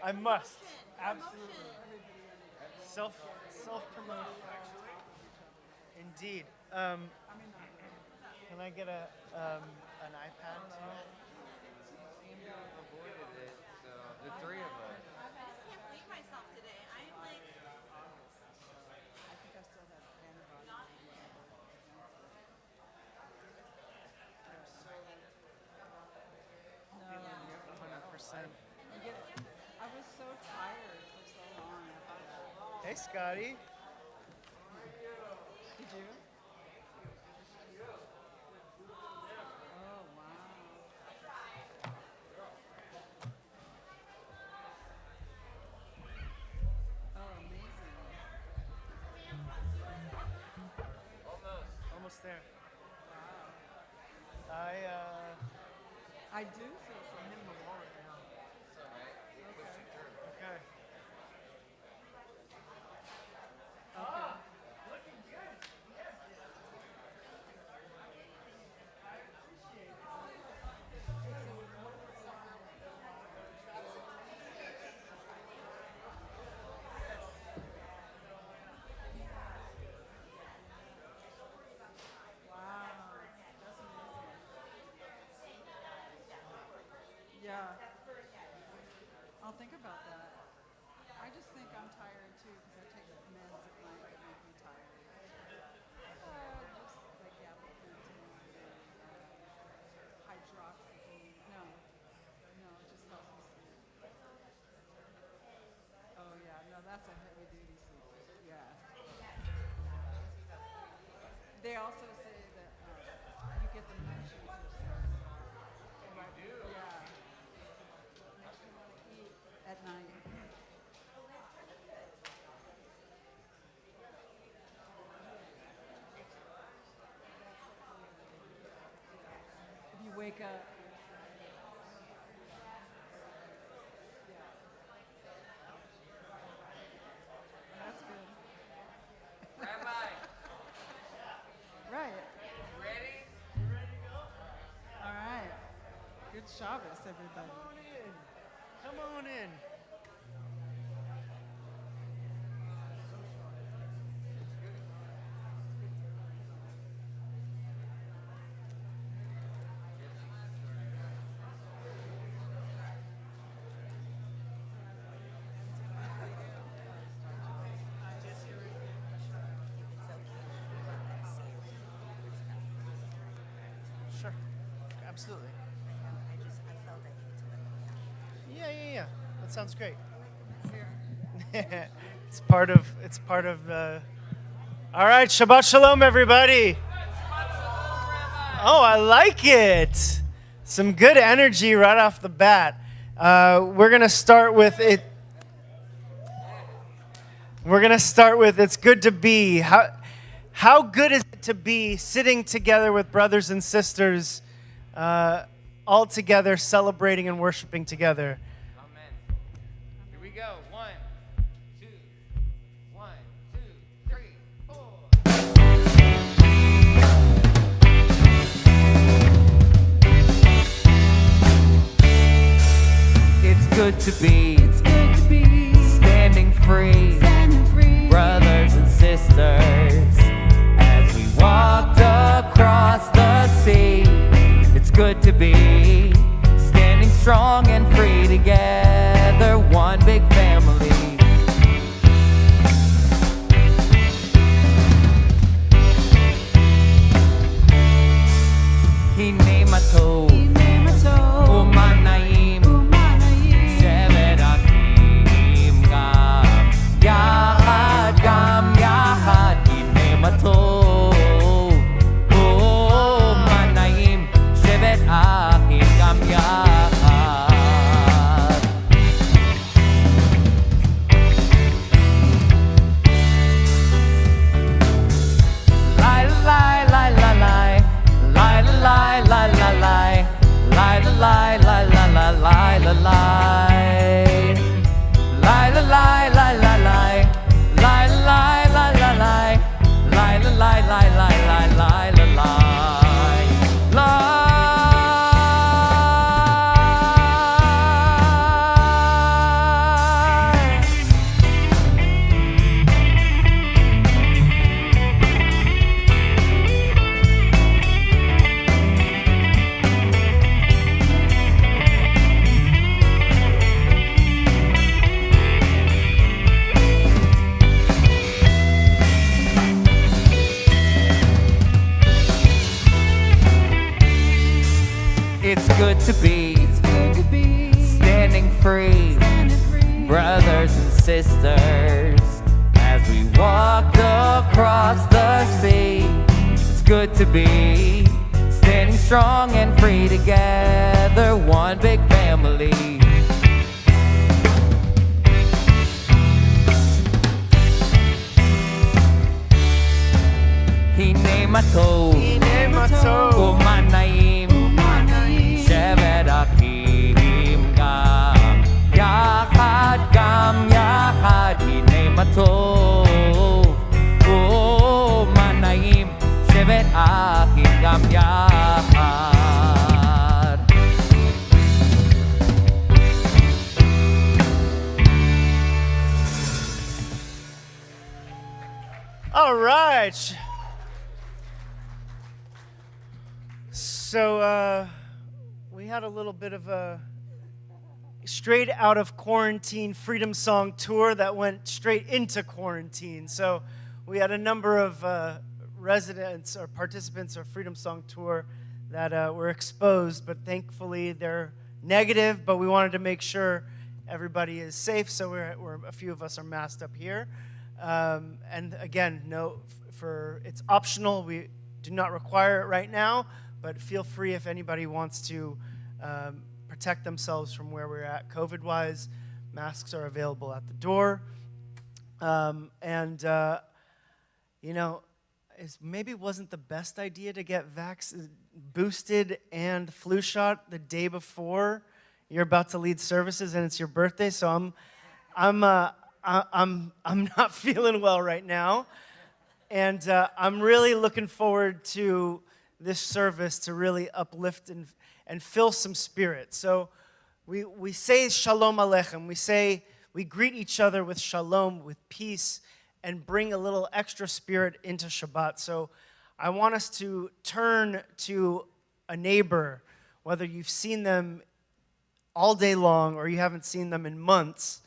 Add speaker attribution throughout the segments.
Speaker 1: I must. Absolutely. Self promotion. Indeed. Can I get an iPad too?
Speaker 2: You seem to have avoided it, so the three of us.
Speaker 3: I just can't believe myself today. I'm like,
Speaker 4: I think I still have antibodies.
Speaker 3: not
Speaker 4: No.
Speaker 1: 100%.
Speaker 4: I was so tired for so long after that.
Speaker 1: Hey, Scotty.
Speaker 4: Did you? Oh, wow. Oh, amazing.
Speaker 1: Almost there.
Speaker 4: Wow.
Speaker 1: I
Speaker 4: I do feel some in the water now.
Speaker 2: It's all right. We pushed you through.
Speaker 1: okay.
Speaker 4: Okay. Wow. That's amazing. Yeah. I'll think about that. I just think I'm tired too because I take meds at night that make me tired. Just like gabapentin and hydroxyzine. No, it just helps me sleep. Oh yeah, no, that's a heavy duty sleep. Yeah. They also say that you get the munchies or something. Right? You do? Yeah. Makes you want to eat at night. If you wake up. Yeah. That's good.
Speaker 2: Rabbi,
Speaker 4: Right.
Speaker 2: ready?
Speaker 4: All right. Good Shabbos, everybody.
Speaker 1: Come on in. Come on in. Sure. Absolutely.
Speaker 3: I felt I needed to let them know.
Speaker 1: Yeah. That sounds great.
Speaker 4: Here.
Speaker 1: It's part of. All right, Shabbat Shalom, everybody. Oh, I like it. Some good energy right off the bat. We're gonna start with it. We're gonna start with it's good to be. How good is it to be sitting together with brothers and sisters, all together, celebrating and worshiping together?
Speaker 2: Amen. Here we go. 1, 2, 1, 2, 3, 4. It's good to be.
Speaker 4: It's good to be
Speaker 2: Standing free.
Speaker 4: standing free.
Speaker 2: Brothers and sisters, as we walked across the sea, it's good to be standing strong and free together, one big family. Hine matov, umanayim, shevet achim gam, good to be
Speaker 4: It's good to be
Speaker 2: standing free,
Speaker 4: standing free.
Speaker 2: brothers and sisters, as we walk across the sea. It's good to be standing strong and free together, one big family. Hine matov,
Speaker 1: Hine matov,
Speaker 2: umanaim,
Speaker 4: Umanaim.
Speaker 2: shevet achim gam yachad, hine matov, umanaim, shevet achim gam yachad.
Speaker 1: All right. So we had a little bit of a straight out of quarantine Freedom Song tour that went straight into quarantine. So we had a number of residents or participants of Freedom Song tour that were exposed, but thankfully they're negative. But we wanted to make sure everybody is safe, so we're a few of us are masked up here. And again, it's optional. We do not require it right now. But feel free if anybody wants to protect themselves from where we're at COVID-wise. Masks are available at the door. It maybe wasn't the best idea to get boosted and flu shot the day before you're about to lead services and it's your birthday. So I'm not feeling well right now, and I'm really looking forward to this service to really uplift and fill some spirit. So we say Shalom Aleichem. We greet each other with shalom, with peace, and bring a little extra spirit into Shabbat. So I want us to turn to a neighbor, whether you've seen them all day long or you haven't seen them in months,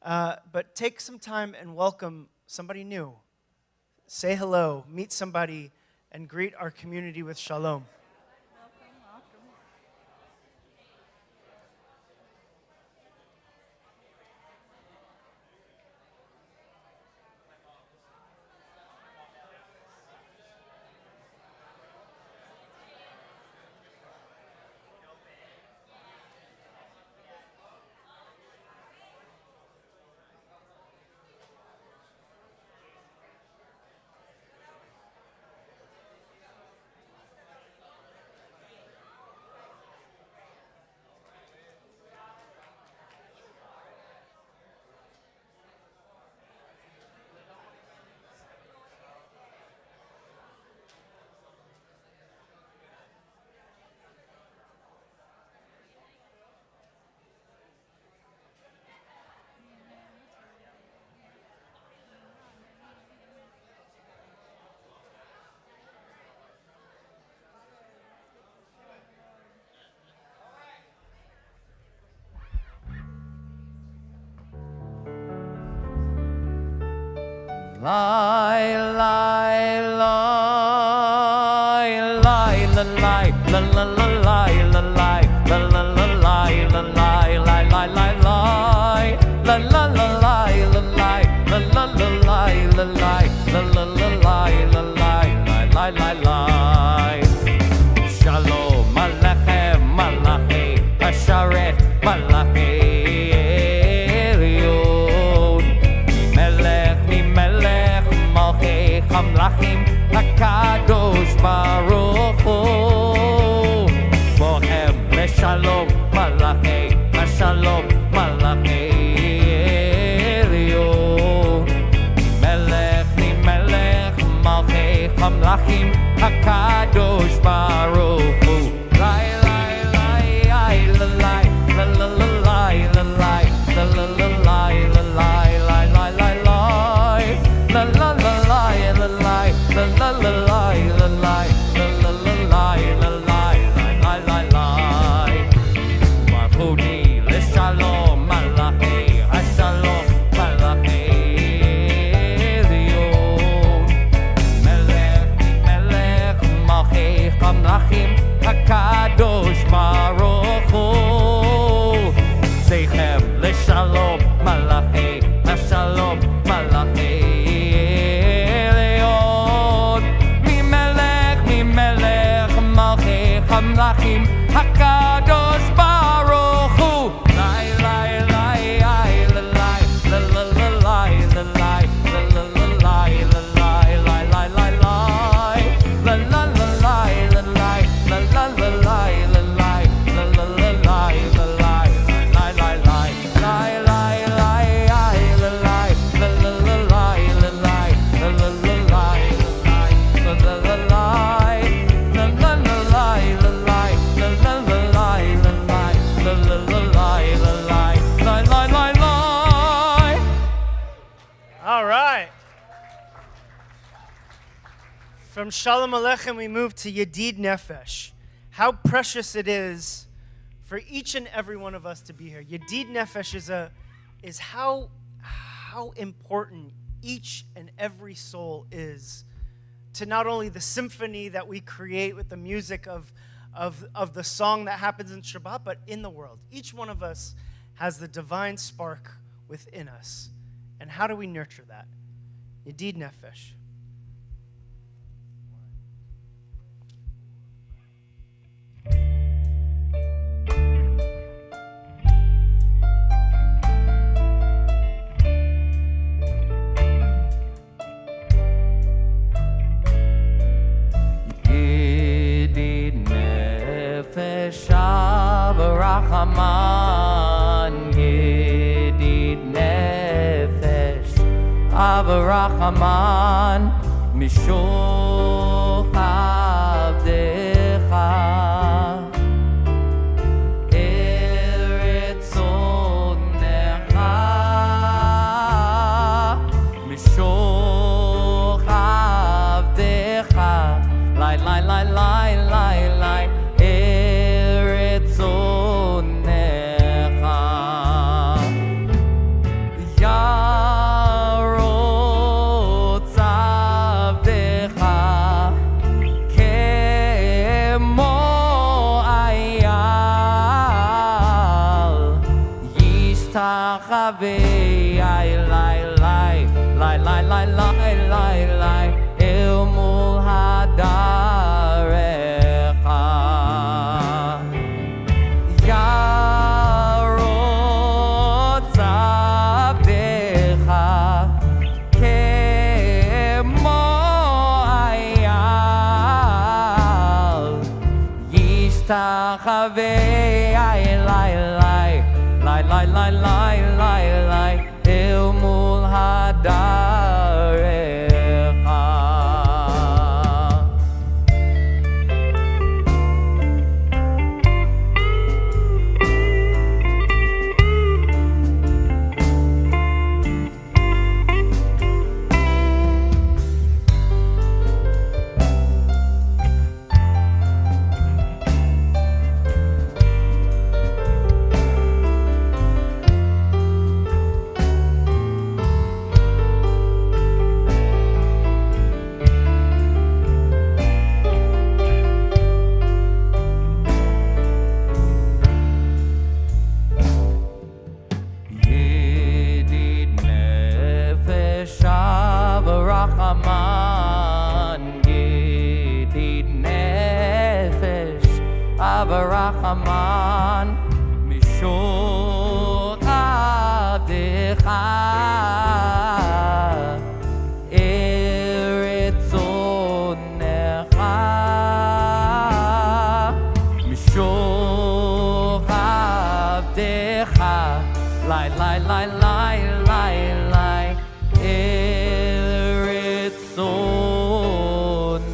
Speaker 1: but take some time and welcome somebody new. Say hello, meet somebody, and greet our community with shalom.
Speaker 2: Lie, lie, lie, lie, la, lie, la, la, la, lie, la, lie, la, la, la, lie, la, lie, lie, lie, lie, lie, la, la, la, lie, la, lie, la, la, la, lie, la, lie, la, la, la, lie, la, lie, lie, lie, lie. Shalom Alechem, Malachi, Asharet, Malachi. Hamlachim HaKadosh Baruch Hu Bohem Leshalom Malachei Hashalom Malachei Elyon Ni Melech Malchei Hamlachim HaKadosh Baruch Hu Lai Lai Lai Lai La Lai La La La Lai La Lai La La La Lai La Lai Lai Lai Lai Lai La La La La lie, la la la lie, la lie, la la la lie, la lie, lie, lie, lie. Marchuni leshalom malachi, hashalom malachi Elyon. Melech malchi, hamlach
Speaker 1: All right. From Shalom Aleichem, we move to Yedid Nefesh. How precious it is for each and every one of us to be here. Yedid Nefesh is how important each and every soul is to not only the symphony that we create with the music of the song that happens in Shabbat, but in the world. Each one of us has the divine spark within us. And how do we nurture that? Yedid Nefesh.
Speaker 2: Rachaman, Yedid Nefesh, Avarachaman, Mishoch Avdecha, Eretz Onecha, Mishoch Avdecha, Lai, lai, lai, lai, lai, lai, Eretz Onecha, Yarotz Avdecha, Kemo Ayal, Yishtachavei, lai, lai, lai, lai, lai, lai, lai, lai, lai, El Mul Hadarecha. Yarotz Avdecha, Kemo Ayal, Yishtachavei, lai, lai, lai, lai, lai, lai, lai, lai, lai, El Mul Hadarecha. Yedid Nefesh Avarachaman, Yedid Nefesh Avarachaman, Mishoch Avdecha, Eretz Onecha, Mishoch Avdecha, lai, lai, lai, lai, lai, lai, Eretz Onecha.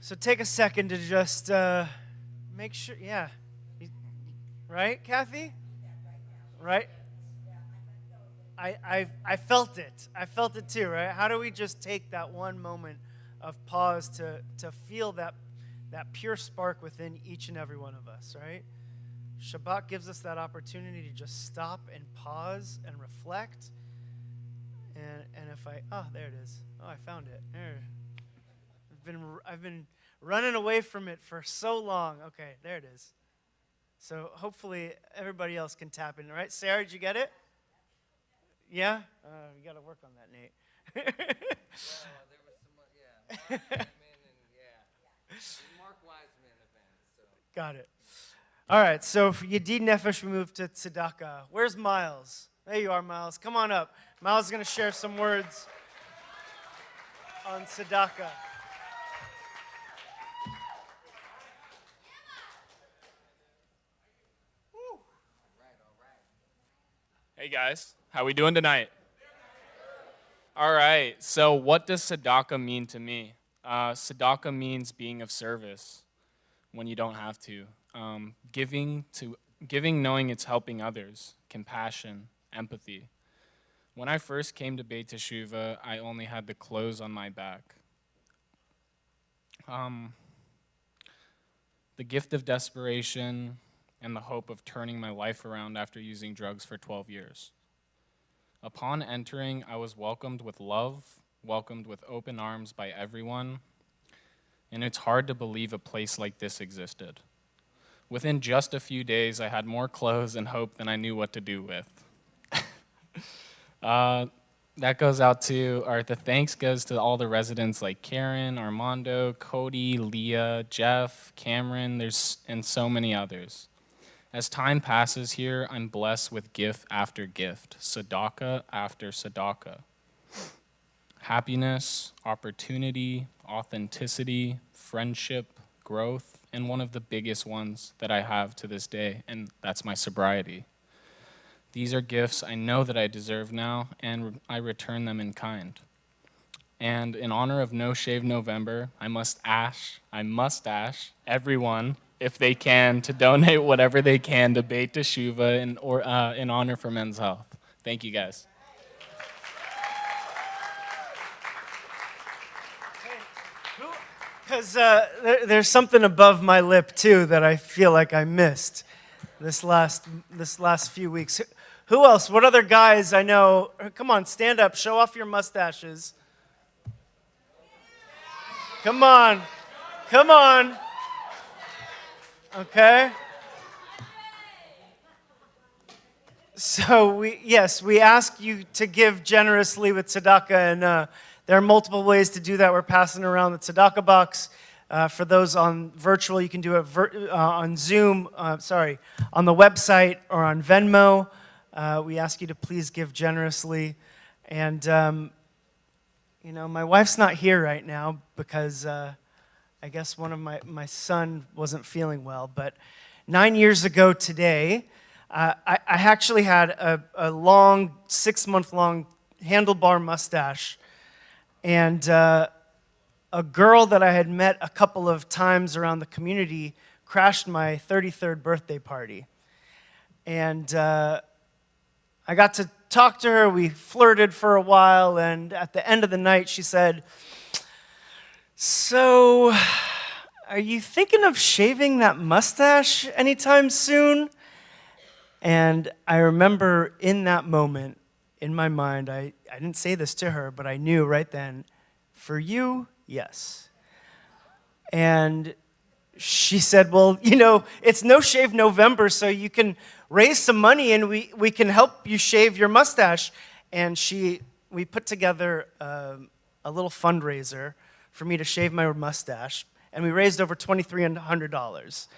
Speaker 1: So take a second to just make sure, yeah. Right, Kathy? Right? I felt it. I felt it too, right? How do we just take that one moment of pause to feel that pure spark within each and every one of us, right? Shabbat gives us that opportunity to just stop and pause and reflect. And if there it is. Oh, I found it. There. I've been running away from it for so long. Okay, there it is. So hopefully everybody else can tap in, right? Sarah, did you get it? Yeah? You got to work on that, Nate.
Speaker 5: Well, there was some, Wiseman and Mark Wiseman event. So.
Speaker 1: Got it. All right, so for Yedid Nefesh, we move to Tzedakah. Where's Miles? There you are, Miles. Come on up. Miles is going to share some words on Tzedakah.
Speaker 6: Hey guys, how we doing tonight? All right, so what does tzedakah mean to me? Tzedakah means being of service when you don't have to. Giving knowing it's helping others, compassion, empathy. When I first came to Beit Teshuvah, I only had the clothes on my back. The gift of desperation and the hope of turning my life around after using drugs for 12 years. Upon entering, I was welcomed with love, welcomed with open arms by everyone, and it's hard to believe a place like this existed. Within just a few days, I had more clothes and hope than I knew what to do with. That goes out to, or the thanks goes to all the residents like Karen, Armando, Cody, Leah, Jeff, Cameron, and so many others. As time passes here, I'm blessed with gift after gift, tzedakah after tzedakah. Happiness, opportunity, authenticity, friendship, growth, and one of the biggest ones that I have to this day, and that's my sobriety. These are gifts I know that I deserve now, and I return them in kind. And in honor of No Shave November, I must ask everyone, if they can, to donate whatever they can to Beit Teshuvah in honor for men's health. Thank you, guys.
Speaker 1: Because there's something above my lip, too, that I feel like I missed this last few weeks. Who else? What other guys I know? Come on, stand up. Show off your mustaches. Come on. Come on. Okay. So we ask you to give generously with tzedakah, and there are multiple ways to do that. We're passing around the tzedakah box. For those on virtual, you can do it on Zoom, on the website or on Venmo. We ask you to please give generously. And, my wife's not here right now because I guess one of my son wasn't feeling well. But 9 years ago today, I actually had a long, 6-month-long handlebar mustache. And a girl that I had met a couple of times around the community crashed my 33rd birthday party. And I got to talk to her. We flirted for a while. And at the end of the night, she said, "So, are you thinking of shaving that mustache anytime soon?" And I remember in that moment, in my mind, I didn't say this to her, but I knew right then, for you, yes. And she said, "Well, it's No Shave November, so you can raise some money and we can help you shave your mustache." And we put together a little fundraiser for me to shave my mustache, and we raised over $2,300.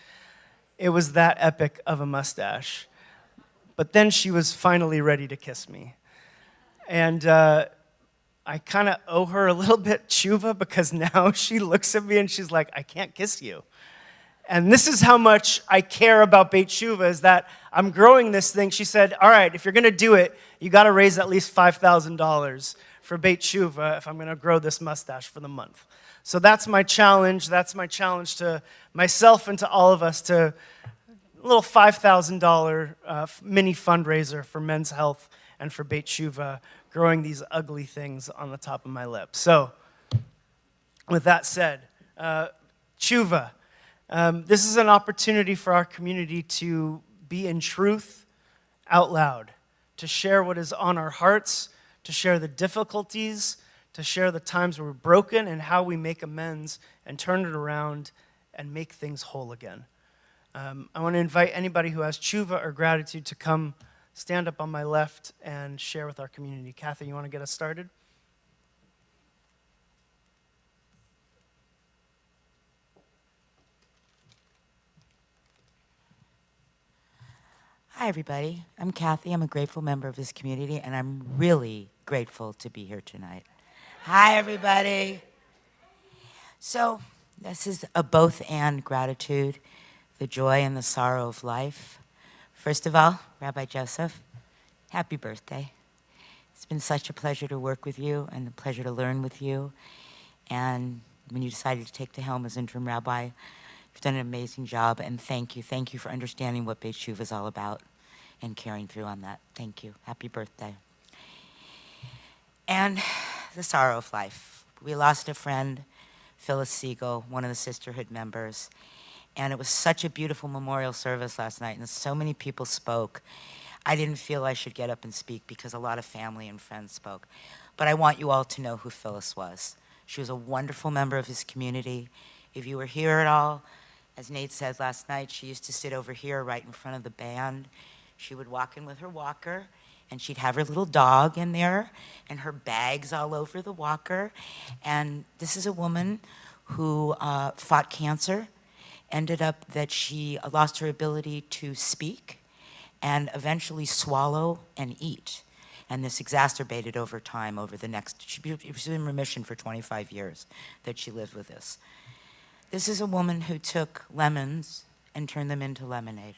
Speaker 1: It was that epic of a mustache. But then she was finally ready to kiss me. And I kind of owe her a little bit tshuva, because now she looks at me and she's like, "I can't kiss you." And this is how much I care about Beit Tshuva, is that I'm growing this thing. She said, "All right, if you're going to do it, you got to raise at least $5,000 for Beit Tshuva if I'm going to grow this mustache for the month." So that's my challenge. That's my challenge to myself and to all of us, to a little $5,000 mini fundraiser for men's health and for Beit Tshuva, growing these ugly things on the top of my lip. So with that said, Tshuva. This is an opportunity for our community to be in truth out loud, to share what is on our hearts, to share the difficulties, to share the times where we're broken and how we make amends and turn it around and make things whole again. I want to invite anybody who has tshuva or gratitude to come stand up on my left and share with our community. Kathy, you want to get us started?
Speaker 3: Hi, everybody. I'm Kathy. I'm a grateful member of this community, and I'm really grateful to be here tonight. Hi, everybody. So, this is a both-and gratitude, the joy and the sorrow of life. First of all, Rabbi Joseph, happy birthday. It's been such a pleasure to work with you and a pleasure to learn with you. And when you decided to take the helm as interim rabbi. You've done an amazing job, and thank you. Thank you for understanding what Beit Shuva is all about and carrying through on that. Thank you. Happy birthday. And the sorrow of life. We lost a friend, Phyllis Siegel, one of the sisterhood members. And it was such a beautiful memorial service last night, and so many people spoke. I didn't feel I should get up and speak because a lot of family and friends spoke. But I want you all to know who Phyllis was. She was a wonderful member of his community. If you were here at all, as Nate said last night, she used to sit over here right in front of the band. She would walk in with her walker, and she'd have her little dog in there and her bags all over the walker. And this is a woman who fought cancer, ended up that she lost her ability to speak and eventually swallow and eat. And this exacerbated over time over the next, she was in remission for 25 years that she lived with this. This is a woman who took lemons and turned them into lemonade.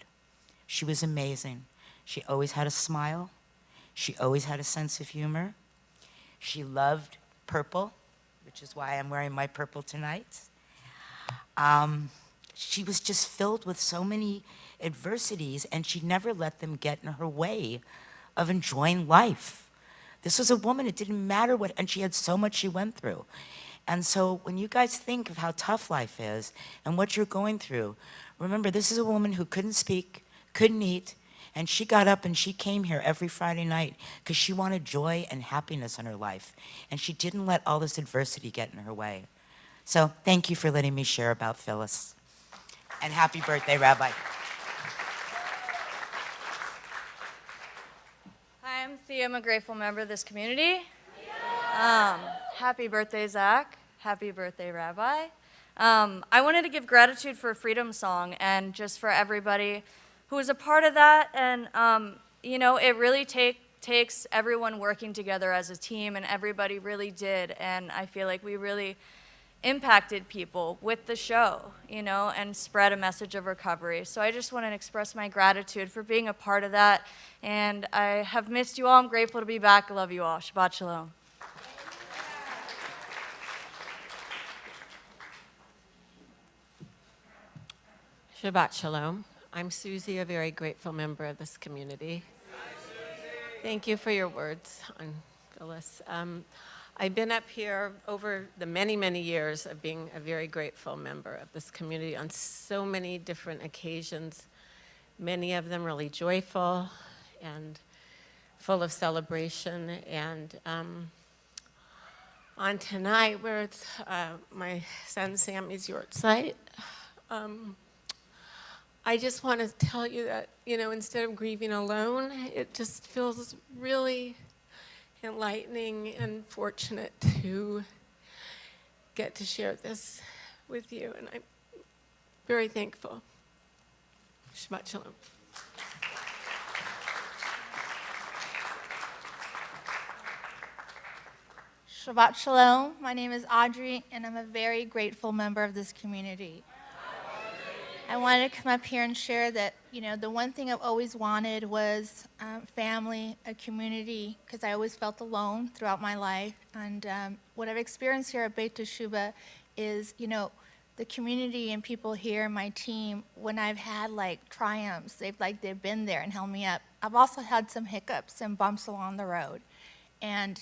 Speaker 3: She was amazing. She always had a smile. She always had a sense of humor. She loved purple, which is why I'm wearing my purple tonight. She was just filled with so many adversities, and she never let them get in her way of enjoying life. This was a woman, it didn't matter what, and she had so much she went through. And so when you guys think of how tough life is and what you're going through, remember this is a woman who couldn't speak, couldn't eat, and she got up and she came here every Friday night because she wanted joy and happiness in her life. And she didn't let all this adversity get in her way. So thank you for letting me share about Phyllis. And happy birthday, Rabbi.
Speaker 7: Hi, I'm Thea. I'm a grateful member of this community. Happy birthday, Zach. Happy birthday, Rabbi. I wanted to give gratitude for a freedom song and just for everybody who was a part of that. And, you know, it really takes everyone working together as a team, and everybody really did. And I feel like we really impacted people with the show, you know, and spread a message of recovery. So I just want to express my gratitude for being a part of that. And I have missed you all. I'm grateful to be back. I love you all. Shabbat shalom.
Speaker 8: Shabbat shalom. I'm Susie, a very grateful member of this community. Thank you for your words on Phyllis. I've been up here over the many, many years of being a very grateful member of this community on so many different occasions, many of them really joyful and full of celebration. And on tonight, where it's my son Sammy's yahrzeit, I just want to tell you that, you know, instead of grieving alone, it just feels really enlightening and fortunate to get to share this with you, and I'm very thankful. Shabbat shalom.
Speaker 9: Shabbat shalom. My name is Audrey, and I'm a very grateful member of this community. I wanted to come up here and share that, you know, the one thing I've always wanted was family, a community, because I always felt alone throughout my life. And what I've experienced here at Beit Shuva is, you know, the community and people here, my team, when I've had like triumphs, they've been there and held me up. I've also had some hiccups and bumps along the road. And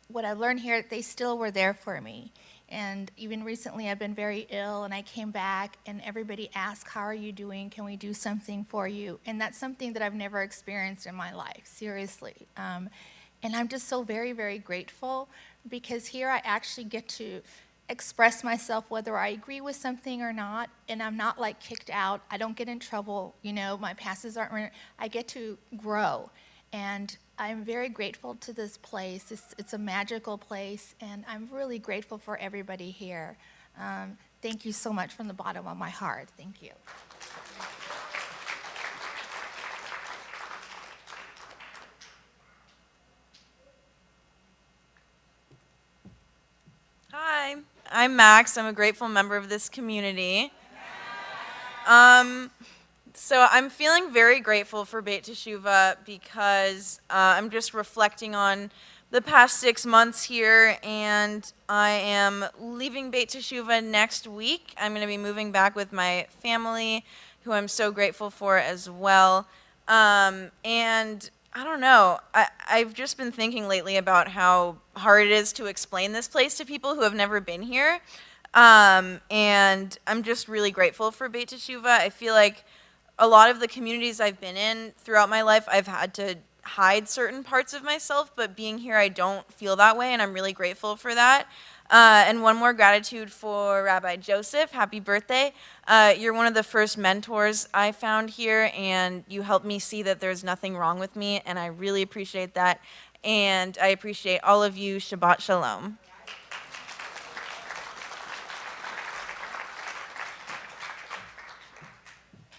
Speaker 9: what I learned here, they still were there for me. And even recently, I've been very ill, and I came back, and everybody asked, how are you doing? Can we do something for you? And that's something that I've never experienced in my life, seriously. And I'm just so very, very grateful, because here I actually get to express myself whether I agree with something or not, and I'm not like kicked out. I don't get in trouble, you know, my passes aren't, I get to grow. And I'm very grateful to this place. It's a magical place, and I'm really grateful for everybody here. Thank you so much from the bottom of my heart. Thank you.
Speaker 10: Hi, I'm Max. I'm a grateful member of this community. So I'm feeling very grateful for Beit Teshuvah because I'm just reflecting on the past 6 months here, and I am leaving Beit Teshuvah next week. I'm going to be moving back with my family, who I'm so grateful for as well. And I don't know, I've just been thinking lately about how hard it is to explain this place to people who have never been here. And I'm just really grateful for Beit Teshuvah. I feel like a lot of the communities I've been in throughout my life, I've had to hide certain parts of myself, but being here, I don't feel that way, and I'm really grateful for that. And one more gratitude for Rabbi Joseph. Happy birthday. You're one of the first mentors I found here, and you helped me see that there's nothing wrong with me, and I really appreciate that. And I appreciate all of you. Shabbat Shalom.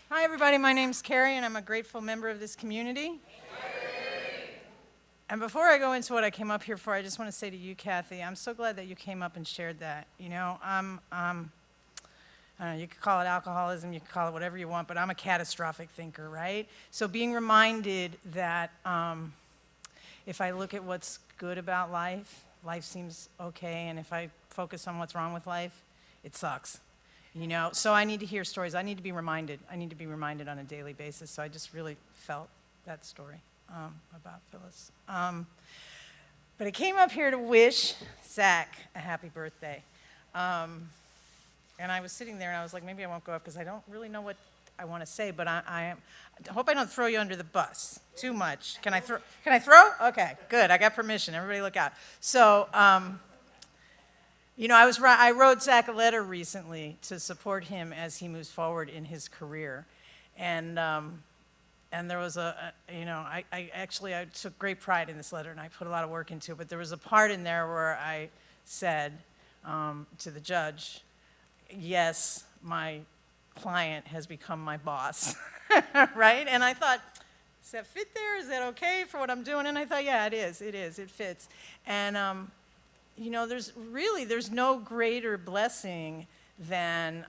Speaker 4: Hi, everybody. My name's Carrie, and I'm a grateful member of this community. And before I go into what I came up here for, I just want to say to you, Kathy, I'm so glad that you came up and shared that. You know, I don't know, you could call it alcoholism, you could call it whatever you want, but I'm a catastrophic thinker, right? So being reminded that if I look at what's good about life, life seems okay, and if I focus on what's wrong with life, it sucks. You know, so I need to hear stories. I need to be reminded. I need to be reminded on a daily basis. So I just really felt that story about Phyllis. But I came up here to wish Zach a happy birthday. And I was sitting there and I was like, maybe I won't go up because I don't really know what I want to say. But I hope I don't throw you under the bus too much. Can I throw? Can I throw? Okay, good. I got permission. Everybody look out. So. You know, I wrote Zach a letter recently to support him as he moves forward in his career, and there was I took great pride in this letter, and I put a lot of work into it. But there was a part in there where I said to the judge, "Yes, my client has become my boss," right? And I thought, does that fit there? Is that okay for what I'm doing? And I thought, yeah, it is. It fits, and. You know, there's no greater blessing than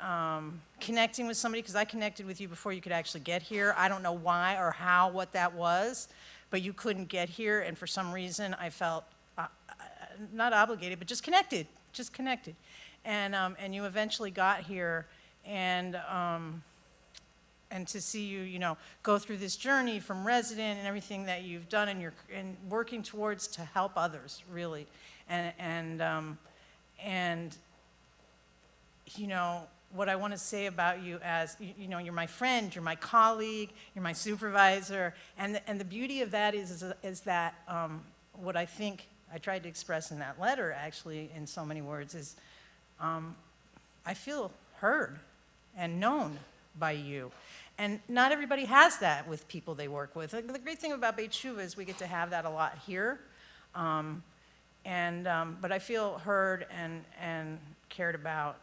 Speaker 4: connecting with somebody, because I connected with you before you could actually get here. I don't know why or how, what that was, but you couldn't get here, and for some reason I felt not obligated, but just connected, and you eventually got here, and to see you, you know, go through this journey from resident and everything that you've done, and working towards to help others, really. And you know, what I want to say about you as, you know, you're my friend, you're my colleague, you're my supervisor, and the beauty of that is that what I think I tried to express in that letter, actually, in so many words, is I feel heard and known by you. And not everybody has that with people they work with. The great thing about Beit Teshuvah is we get to have that a lot here. But I feel heard and cared about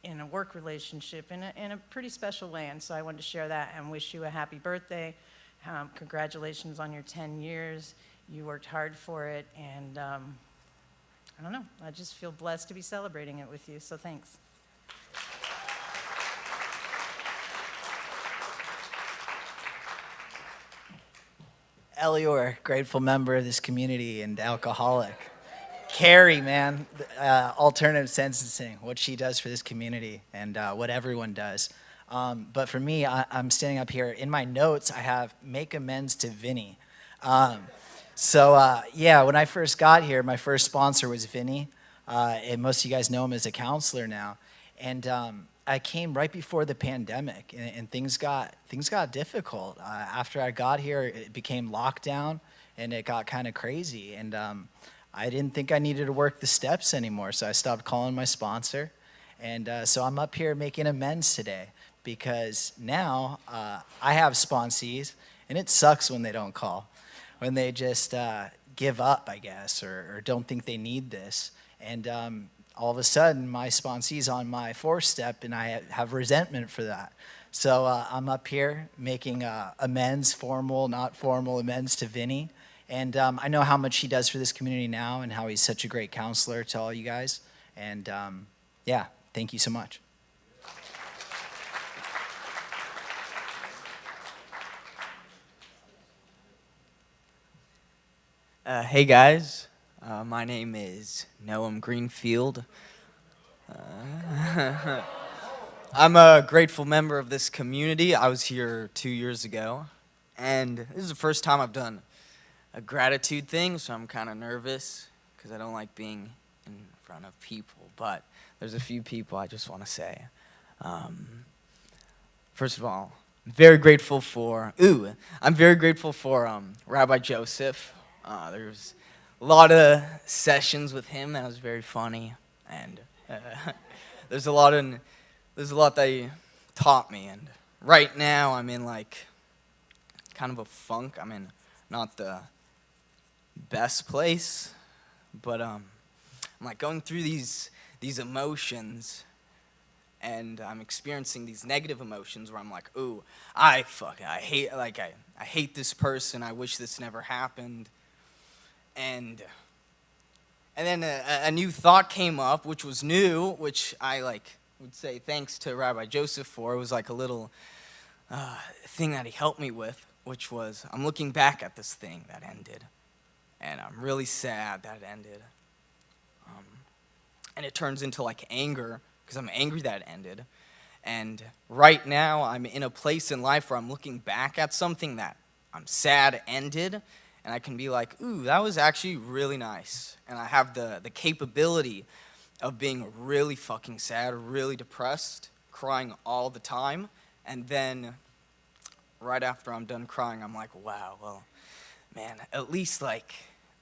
Speaker 4: in a work relationship in a pretty special way. And so I wanted to share that and wish you a happy birthday. Congratulations on your 10 years. You worked hard for it. And I don't know, I just feel blessed to be celebrating it with you. So thanks.
Speaker 11: Elior, grateful member of this community and alcoholic. Carrie, man, alternative sentencing, what she does for this community and what everyone does. But for me, I'm standing up here. In my notes, I have make amends to Vinny. Yeah, when I first got here, my first sponsor was Vinny. And most of you guys know him as a counselor now. And I came right before the pandemic, and things got difficult. After I got here, it became lockdown, and it got kind of crazy. And I didn't think I needed to work the steps anymore, so I stopped calling my sponsor. And so I'm up here making amends today, because now I have sponsees, and it sucks when they don't call, when they just give up, I guess, or don't think they need this. And all of a sudden, my sponsee's on my fourth step, and I have resentment for that. So I'm up here making amends, formal, not formal amends to Vinny. And I know how much he does for this community now and how he's such a great counselor to all you guys. And yeah, thank you so much.
Speaker 12: Hey guys,
Speaker 5: My name is Noam Greenfield. I'm a grateful member of this community. I was here 2 years ago, and this is the first time I've done a gratitude thing, so I'm kind of nervous because I don't like being in front of people, but there's a few people I just want to say. First of all, I'm very grateful for Rabbi Joseph. There's a lot of sessions with him that was very funny, and there's a lot that he taught me. And right now, I'm in like kind of a funk. I'm in not the best place, but I'm like going through these emotions, and I'm experiencing these negative emotions where I'm like, ooh, I hate this person. I wish this never happened. And then a new thought came up, which was new, which I would say thanks to Rabbi Joseph for. It was like a little thing that he helped me with, which was I'm looking back at this thing that ended, and I'm really sad that it ended. And it turns into like anger, because I'm angry that it ended. And right now I'm in a place in life where I'm looking back at something that I'm sad ended, and I can be like, ooh, that was actually really nice. And I have the capability of being really fucking sad, really depressed, crying all the time. And then right after I'm done crying, I'm like, wow, well, man, at least I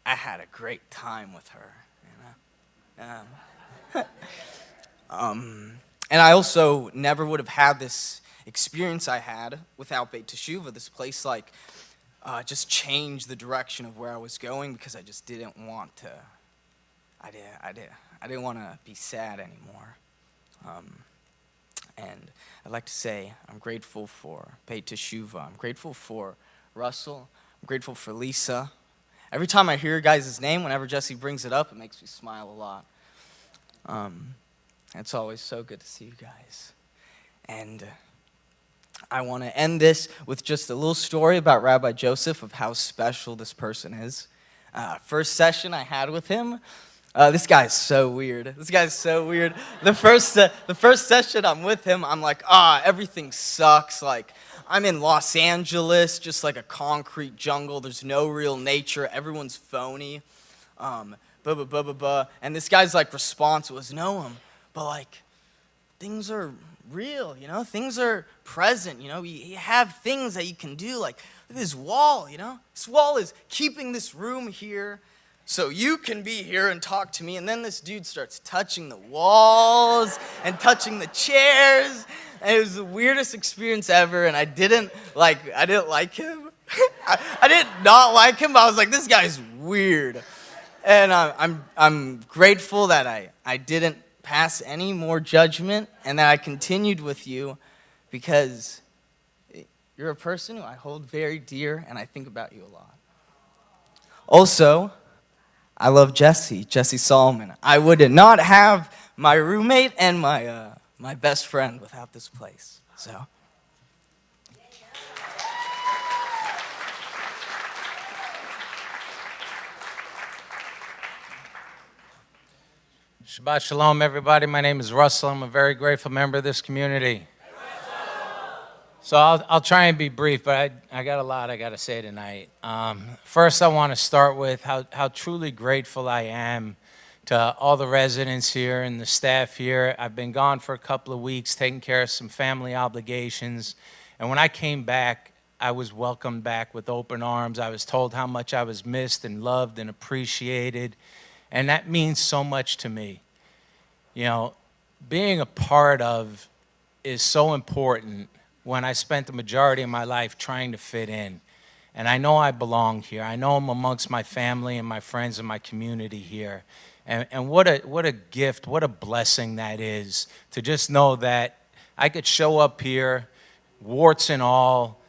Speaker 5: had a great time with her, you know? And I also never would have had this experience I had without Beit Teshuvah, this place just changed the direction of where I was going, because I just didn't want to. I didn't want to be sad anymore. And I'd like to say I'm grateful for Beit Teshuvah. I'm grateful for Russell. I'm grateful for Lisa. Every time I hear your guys' name, whenever Jesse brings it up, it makes me smile a lot. It's always so good to see you guys. And I want to end this with just a little story about Rabbi Joseph, of how special this person is. First session I had with him, this guy's so weird. The first session I'm with him, I'm like, everything sucks. Like, I'm in Los Angeles, just like a concrete jungle. There's no real nature. Everyone's phony. And this guy's response was, Noam, but things are real, you know? Things are present, you know? You have things that you can do. Look at this wall, you know? This wall is keeping this room here so you can be here and talk to me. And then this dude starts touching the walls and touching the chairs. And it was the weirdest experience ever. And I didn't like him. I did not like him, but I was like, this guy's weird. And I'm grateful that I didn't pass any more judgment, and that I continued with you, because you're a person who I hold very dear, and I think about you a lot. Also, I love Jesse Solomon. I would not have my roommate and my best friend without this place. So.
Speaker 12: Shabbat Shalom, everybody. My name is Russell. I'm a very grateful member of this community. So I'll try and be brief, but I got a lot I got to say tonight. First, I want to start with how truly grateful I am to all the residents here and the staff here. I've been gone for a couple of weeks, taking care of some family obligations. And when I came back, I was welcomed back with open arms. I was told how much I was missed and loved and appreciated. And that means so much to me. You know, being a part of is so important when I spent the majority of my life trying to fit in. And I know I belong here. I know I'm amongst my family and my friends and my community here. And what a gift, what a blessing that is, to just know that I could show up here, warts and all,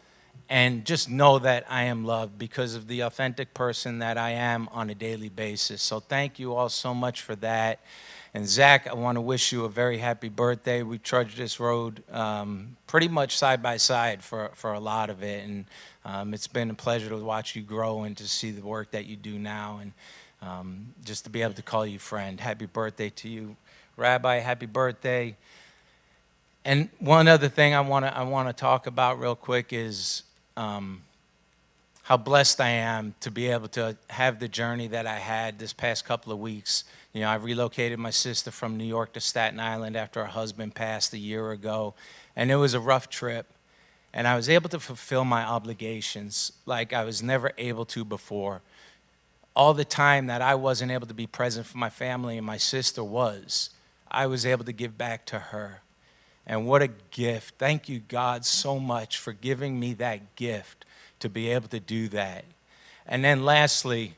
Speaker 12: and just know that I am loved because of the authentic person that I am on a daily basis. So thank you all so much for that. And Zach, I want to wish you a very happy birthday. We trudged this road pretty much side by side for a lot of it. And it's been a pleasure to watch you grow and to see the work that you do now. And just to be able to call you friend. Happy birthday to you, Rabbi. Happy birthday. And one other thing I want to talk about real quick is how blessed I am to be able to have the journey that I had this past couple of weeks. You know, I relocated my sister from New York to Staten Island after her husband passed a year ago, and it was a rough trip. And I was able to fulfill my obligations like I was never able to before. All the time that I wasn't able to be present for my family and my sister I was able to give back to her. And what a gift. Thank you, God, so much for giving me that gift to be able to do that. And then lastly,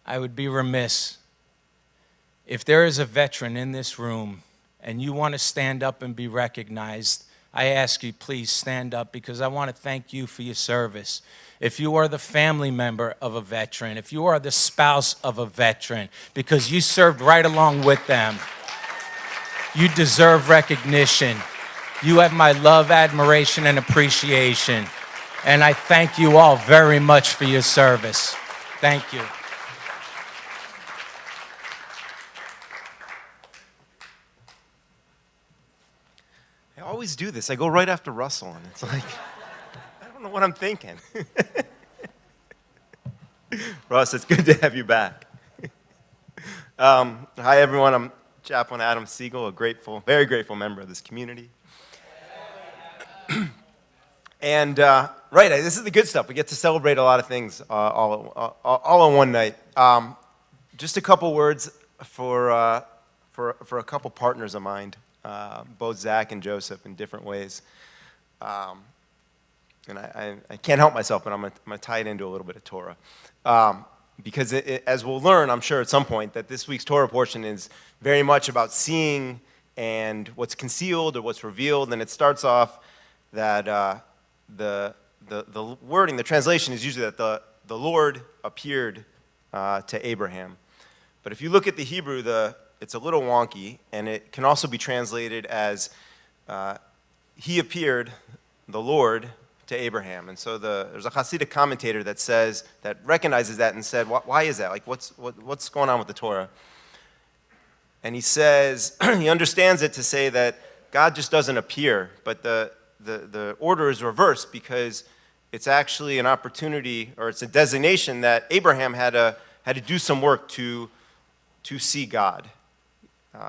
Speaker 12: I would be remiss if there is a veteran in this room and you want to stand up and be recognized, I ask you, please stand up, because I want to thank you for your service. If you are the family member of a veteran, if you are the spouse of a veteran, because you served right along with them, you deserve recognition. You have my love, admiration, and appreciation. And I thank you all very much for your service. Thank you.
Speaker 13: I always do this. I go right after Russell, and it's like, I don't know what I'm thinking. Russ, it's good to have you back. Hi, everyone. I'm Chaplain Adam Siegel, very grateful member of this community. And, right, this is the good stuff. We get to celebrate a lot of things all in one night. Just a couple words for a couple partners of mine, both Zach and Joseph in different ways. And I can't help myself, but I'm going to tie it into a little bit of Torah. Because as we'll learn, I'm sure at some point, that this week's Torah portion is very much about seeing and what's concealed or what's revealed. And it starts off that the wording, the translation is usually that the Lord appeared to Abraham. But if you look at the Hebrew, it's a little wonky, and it can also be translated as he appeared, the Lord, to Abraham. And so there's a Hasidic commentator that recognizes that and said, why is that? Like, what's going on with the Torah? And he says, he understands it to say that God just doesn't appear, but the order is reversed, because it's actually an opportunity, or it's a designation that Abraham had to do some work to see God.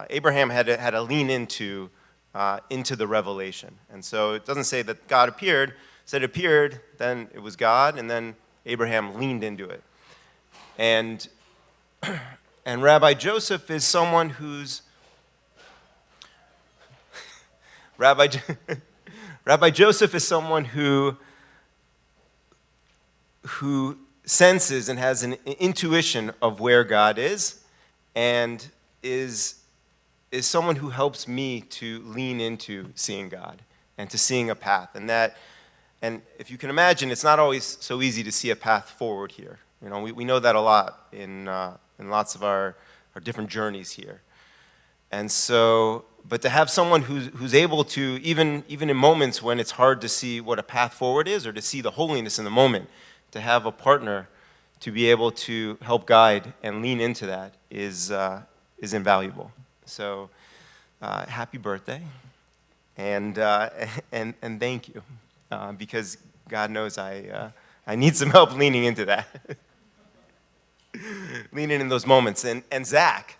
Speaker 13: Abraham had to lean into the revelation. And so it doesn't say that God appeared. It said it appeared, then it was God, and then Abraham leaned into it. And Rabbi Joseph is someone who's Rabbi Joseph is someone who senses and has an intuition of where God is, and is someone who helps me to lean into seeing God and to seeing a path. And if you can imagine, it's not always so easy to see a path forward here. You know, we know that a lot in lots of our different journeys here. And so, but to have someone who's able to, even in moments when it's hard to see what a path forward is, or to see the holiness in the moment, to have a partner to be able to help guide and lean into that is invaluable. So, happy birthday, and thank you, because God knows I need some help leaning into that, leaning in those moments. And Zach,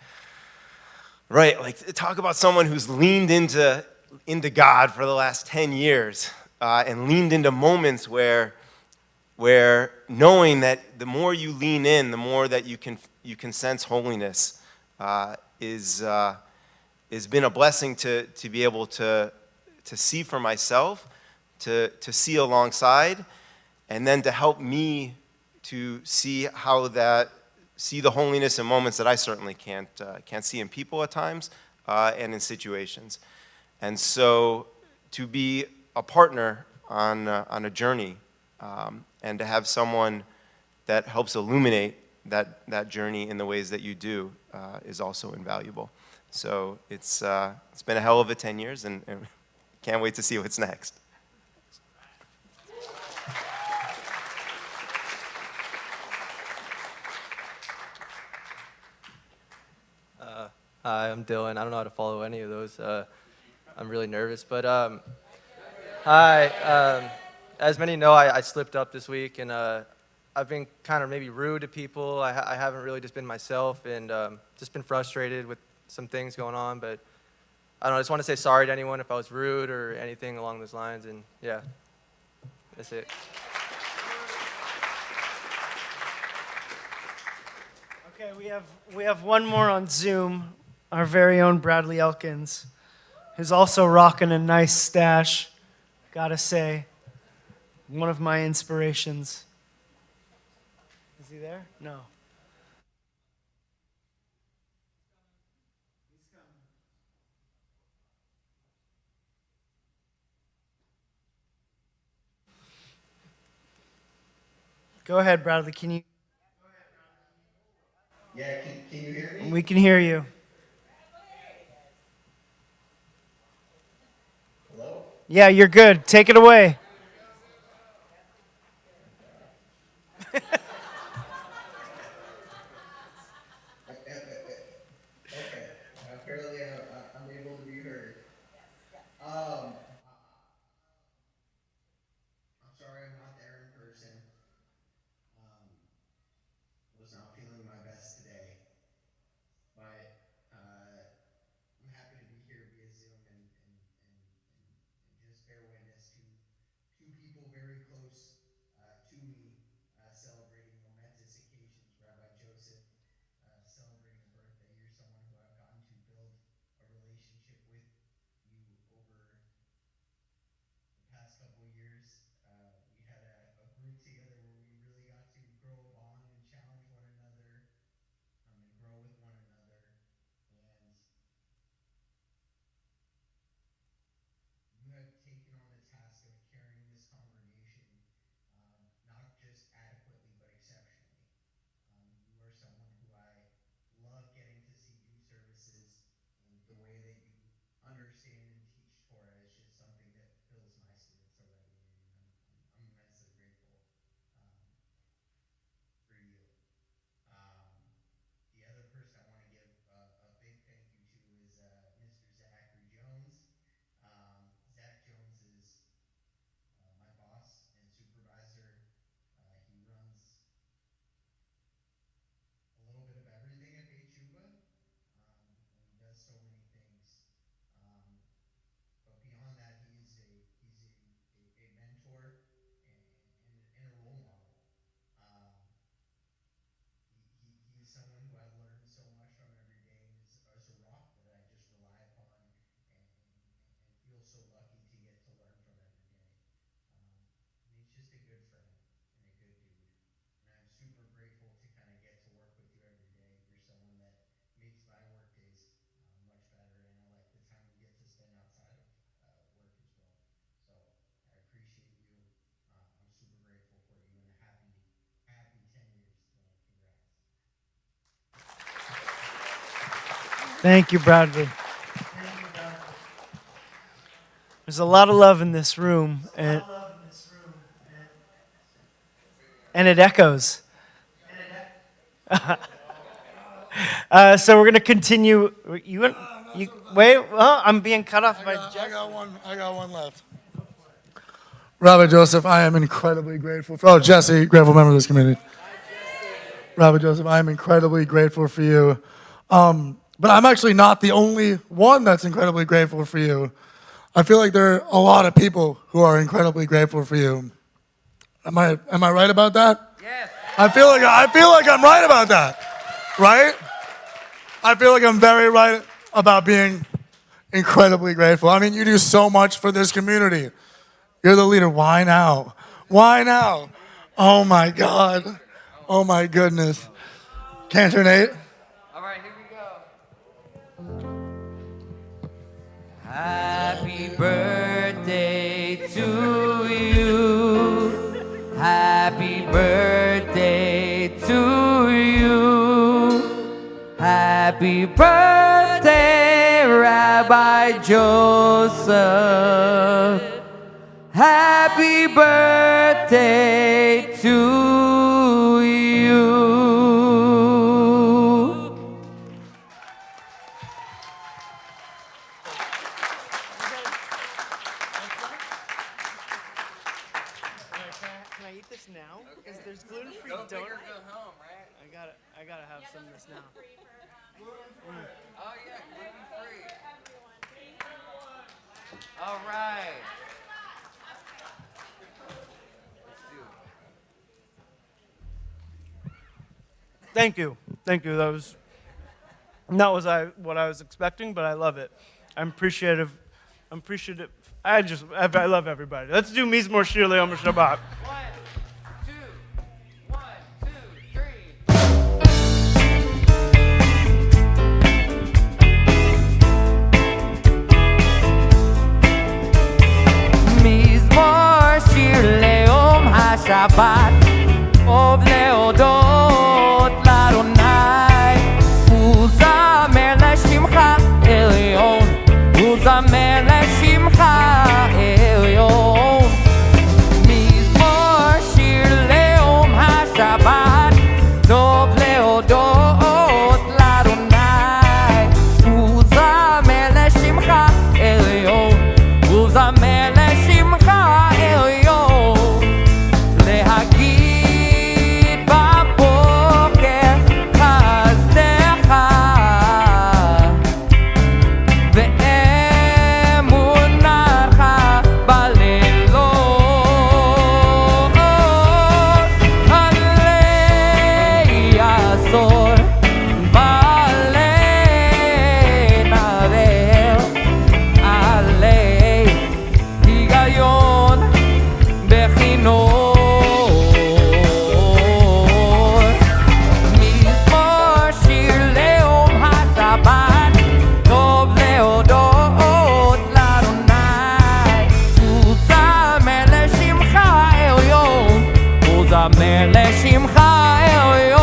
Speaker 13: right, like, talk about someone who's leaned into God for the last 10 years, and leaned into moments where knowing that the more you lean in, the more that you can sense holiness, has been a blessing to be able to see for myself, to see alongside, and then to help me to see the holiness in moments that I certainly can't see in people at times, and in situations. And so to be a partner on a journey, and to have someone that helps illuminate that journey in the ways that you do, is also invaluable. So it's been a hell of a 10 years, and can't wait to see what's next.
Speaker 14: Hi, I'm Dylan. I don't know how to follow any of those. I'm really nervous. But hi. As many know, I slipped up this week, and I've been kind of maybe rude to people. I haven't really just been myself, and just been frustrated with some things going on. But I don't know. I just want to say sorry to anyone if I was rude or anything along those lines. And yeah, that's it.
Speaker 1: Okay, we have one more on Zoom, our very own Bradley Elkins, who's also rocking a nice stash, gotta say. One of my inspirations. Is he there? No. Go ahead, Bradley. Can you?
Speaker 15: Yeah, can you hear me?
Speaker 1: We can hear you.
Speaker 15: Hello?
Speaker 1: Yeah, you're good. Take it away.
Speaker 15: Okay, apparently I'm able to be heard. I'm sorry I'm not there in person. Was not feeling my best today, but I'm happy to be here via Zoom and just bear witness to two people very close to me celebrating momentous occasions. Rabbi Joseph celebrating a birthday. You're someone who I've gotten to build a relationship with you over the past couple of years. We had a group together where we really got to grow a bond and challenge one another and grow with one another. And you have taken on the task of carrying this congregation, not just adequately, but exceptionally. You are someone who I love getting to see do services, and the way that you understand and teach Torah is just something that fills my spirit so readily, and I'm immensely grateful for you. Um, the other person I want to give a big thank you to is Mr. Zachary Jones. Zach Jones is my boss and supervisor. He runs a little bit of everything at Beit Tshuva, and he does so many things. Um, but beyond that, he's a mentor and a role model. Um, he's someone who I've learned so much from every day, and is a rock that I just rely upon and feel so lucky to get to learn from every day. And he's just a good friend and a good dude. And I'm super grateful to kind of get to work with you every day. You're someone that makes my work days much better, and I like the time we get to spend outside of work as well. So I appreciate you. I'm super grateful for you, and a happy 10 years. Congrats.
Speaker 1: Thank you, Bradley. There's a lot of love in this room, and it echoes. So we're going to continue. You wait. Well, I'm being cut off by Jesse.
Speaker 16: I got one left. Rabbi Joseph, I am incredibly grateful for. Oh, Jesse, grateful member of this community. Rabbi Joseph, I am incredibly grateful for you. But I'm actually not the only one that's incredibly grateful for you. I feel like there are a lot of people who are incredibly grateful for you. Am I right about that? Yes. I feel like I'm right about that. Right? I feel like I'm very right about being incredibly grateful. I mean, you do so much for this community. You're the leader. Why now? Why now? Oh my God. Oh my goodness. Cantor Nate.
Speaker 2: All right, here we go. Happy birthday to you. Happy birthday to you. Happy birthday, Rabbi Joseph. Happy birthday to you.
Speaker 1: I eat this now? Because there's gluten-free donut.
Speaker 5: Go home, right?
Speaker 1: I gotta have some of this now.
Speaker 5: Oh yeah, gluten-free. All right. Let's do it.
Speaker 1: Thank you. That was not what I was expecting, but I love it. I'm appreciative. I love everybody. Let's do Mizmor Shir Le'Yom Shabbat.
Speaker 2: 1, 2, 3. מזמור שיר ליום השבת, טוב להודות לאדוני, וזמר לשמך עליון, וזמר לשמך עליון. מזמור שיר ליום השבת, טוב להודות לאדוני, וזמר לשמך עליון, וזמר לשמך עליון. להגיד בבוקר חסדך, ואמונתך בלילות. עלי עשור, בעלי נבל, עלי היגיון בכינור. מזמור שיר ליום השבת, טוב להודות לאדוני, וזמר לשמך עליון, וזמר לשמך עליון.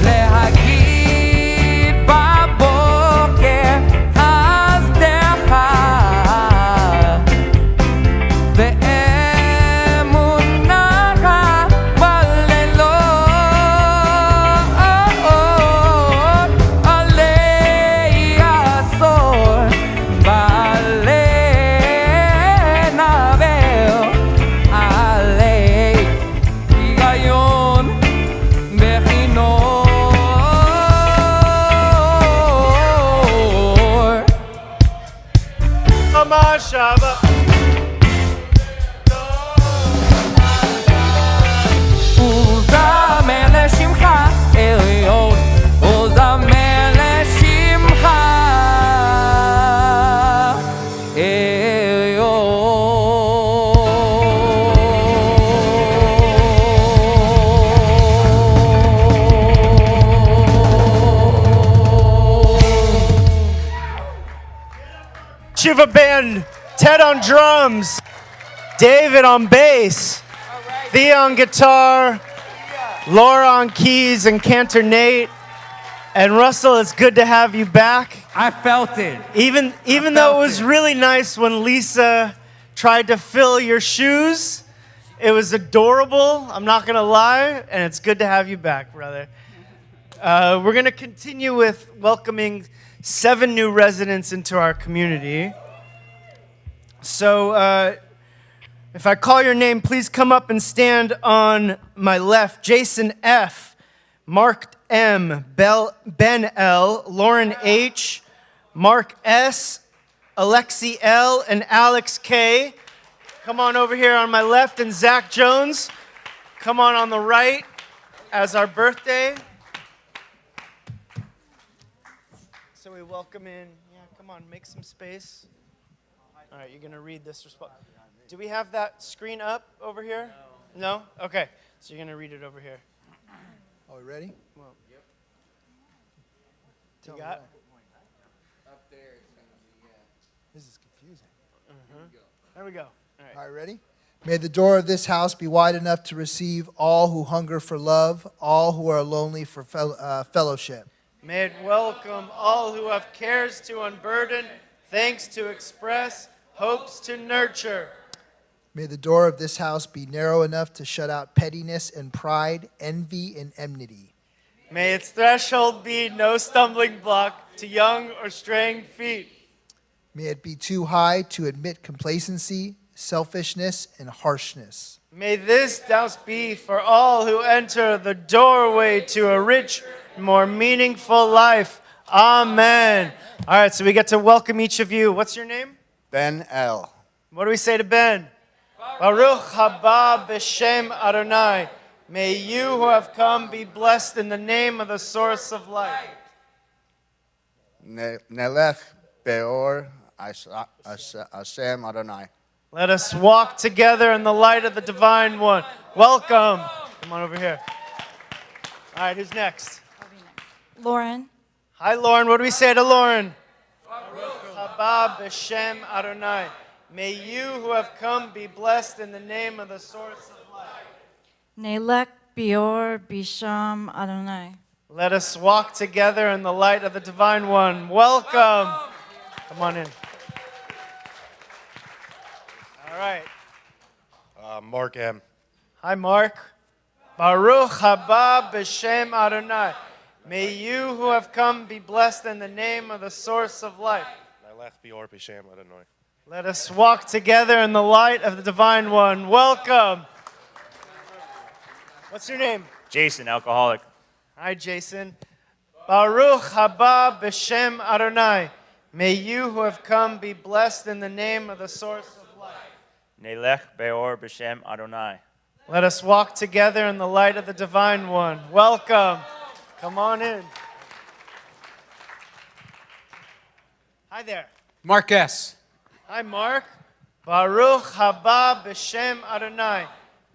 Speaker 2: להגיד בבוקר חסדך, ואמונתך בלילות. עלי עשור, בעלי נבל, עלי היגיון בכינור.
Speaker 1: Shabbat.
Speaker 2: וזמר לשמך עליון, וזמר לשמך
Speaker 1: Shiva band, Ted on drums, David on bass, Thea on guitar, Laura on keys, and Cantor Nate. And Russell, it's good to have you back.
Speaker 2: I felt it.
Speaker 1: Even though it was really nice when Lisa tried to fill your shoes, it was adorable, I'm not gonna lie, and it's good to have you back, brother. We're gonna continue with welcoming 7 new residents into our community. So if I call your name, please come up and stand on my left. Jason F., Mark M., Ben L., Lauren H., Mark S., Alexi L., and Alex K. Come on over here on my left. And Zach Jones, come on the right as our birthday. So we welcome in, come on, make some space. All right, you're going to read this response. Do we have that screen up over here? No? Okay, so you're going to read it over here.
Speaker 17: Are we ready?
Speaker 1: Well, yep. You got?
Speaker 5: Up there it's going to be,
Speaker 17: This is confusing.
Speaker 1: There we go. All right.
Speaker 17: All right, ready? May the door of this house be wide enough to receive all who hunger for love, all who are lonely for fellowship.
Speaker 1: May it welcome all who have cares to unburden, thanks to express, hopes to nurture.
Speaker 17: May the door of this house be narrow enough to shut out pettiness and pride, envy and enmity.
Speaker 1: May its threshold be no stumbling block to young or straying feet.
Speaker 17: May it be too high to admit complacency, selfishness, and harshness.
Speaker 1: May this house be for all who enter the doorway to a rich, more meaningful life. Amen. All right, so we get to welcome each of you. What's your name?
Speaker 18: Ben El.
Speaker 1: What do we say to Ben? Baruch haba b'shem Adonai. May you who have come be blessed in the name of the source of life.
Speaker 18: Nelech beor Hashem Adonai.
Speaker 1: Let us walk together in the light of the divine one. Welcome. Come on over here. All right, who's next?
Speaker 19: Lauren.
Speaker 1: Hi, Lauren. What do we say to Lauren? Baruch haba b'shem Adonai. May you who have come be blessed in the name of the source of life.
Speaker 19: Nelek Bior Bisham Adonai.
Speaker 1: Let us walk together in the light of the divine one. Welcome. Come on in. All right.
Speaker 20: Mark M.
Speaker 1: Hi, Mark. Baruch haba b'shem Adonai. May you who have come be blessed in the name of the source of life.
Speaker 20: Nelech Bior B'Shem Adonai.
Speaker 1: Let us walk together in the light of the divine one. Welcome. What's your name?
Speaker 21: Jason, alcoholic.
Speaker 1: Hi, Jason. Baruch haba b'shem Adonai. May you who have come be blessed in the name of the source of life.
Speaker 21: Nelech beor b'shem Adonai.
Speaker 1: Let us walk together in the light of the divine one. Welcome. Come on in. Hi there.
Speaker 22: Mark S.
Speaker 1: Hi, Mark. Baruch haba b'shem Adonai.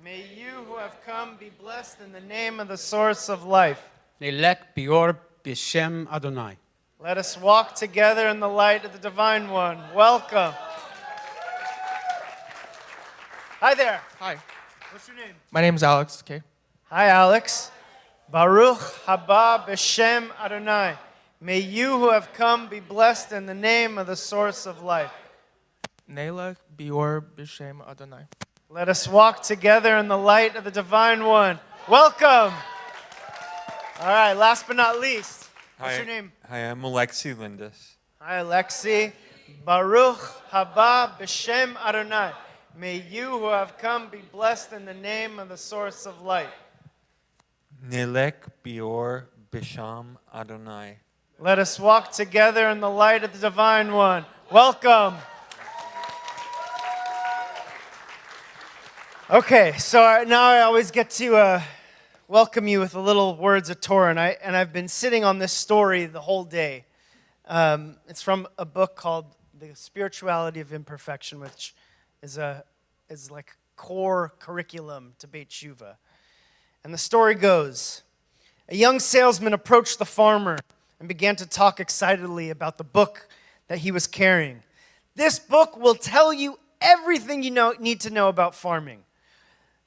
Speaker 1: May you who have come be blessed in the name of the source of life.
Speaker 22: Nelek Bior B'Shem Adonai.
Speaker 1: Let us walk together in the light of the divine one. Welcome. Hi there.
Speaker 23: Hi.
Speaker 1: What's your name?
Speaker 23: My name is Alex. Okay.
Speaker 1: Hi, Alex. Baruch haba b'shem Adonai. May you who have come be blessed in the name of the source of life.
Speaker 23: Nelech Bior B'Shem Adonai.
Speaker 1: Let us walk together in the light of the divine one. Welcome. All right, last but not least. What's your name?
Speaker 24: Hi, I'm Alexi Lindis.
Speaker 1: Hi, Alexi. Baruch haba b'shem Adonai. May you who have come be blessed in the name of the source of light.
Speaker 24: Nelek Bior Bisham Adonai.
Speaker 1: Let us walk together in the light of the divine one. Welcome. Okay, so now I always get to welcome you with a little words of Torah, and I've been sitting on this story the whole day. It's from a book called The Spirituality of Imperfection, which is like core curriculum to Beit Shuvah. And the story goes, a young salesman approached the farmer and began to talk excitedly about the book that he was carrying. This book will tell you everything you need to know about farming.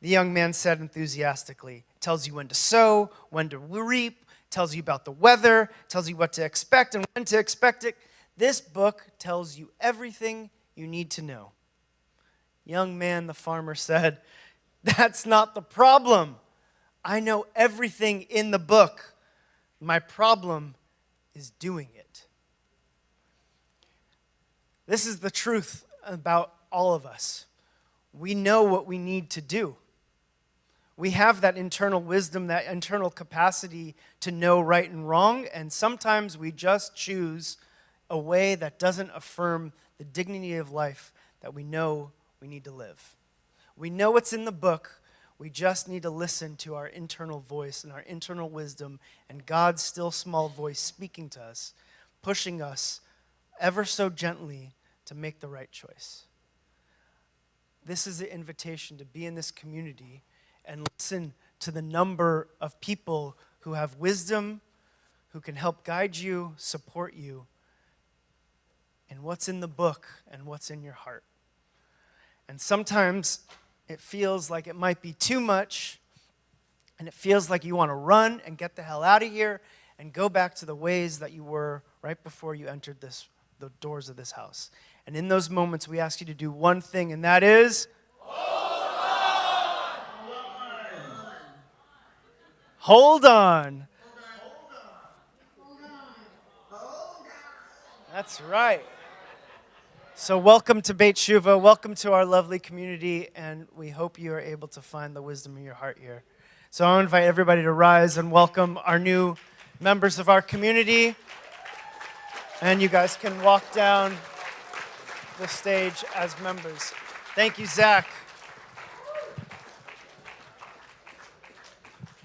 Speaker 1: The young man said enthusiastically. It tells you when to sow, when to reap, tells you about the weather, tells you what to expect and when to expect it. This book tells you everything you need to know. Young man, the farmer said, that's not the problem. I know everything in the book. My problem is doing it. This is the truth about all of us. We know what we need to do. We have that internal wisdom, that internal capacity to know right and wrong, and sometimes we just choose a way that doesn't affirm the dignity of life that we know we need to live. We know what's in the book. We just need to listen to our internal voice and our internal wisdom and God's still small voice speaking to us, pushing us ever so gently to make the right choice. This is the invitation to be in this community and listen to the number of people who have wisdom, who can help guide you, support you in what's in the book and what's in your heart. And sometimes it feels like it might be too much, and it feels like you want to run and get the hell out of here and go back to the ways that you were right before you entered the doors of this house. And in those moments, we ask you to do one thing, and that is Hold on. That's right. So welcome to Beit Shuva. Welcome to our lovely community, and we hope you are able to find the wisdom in your heart here. So I invite everybody to rise and welcome our new members of our community. And you guys can walk down the stage as members. Thank you, Zach.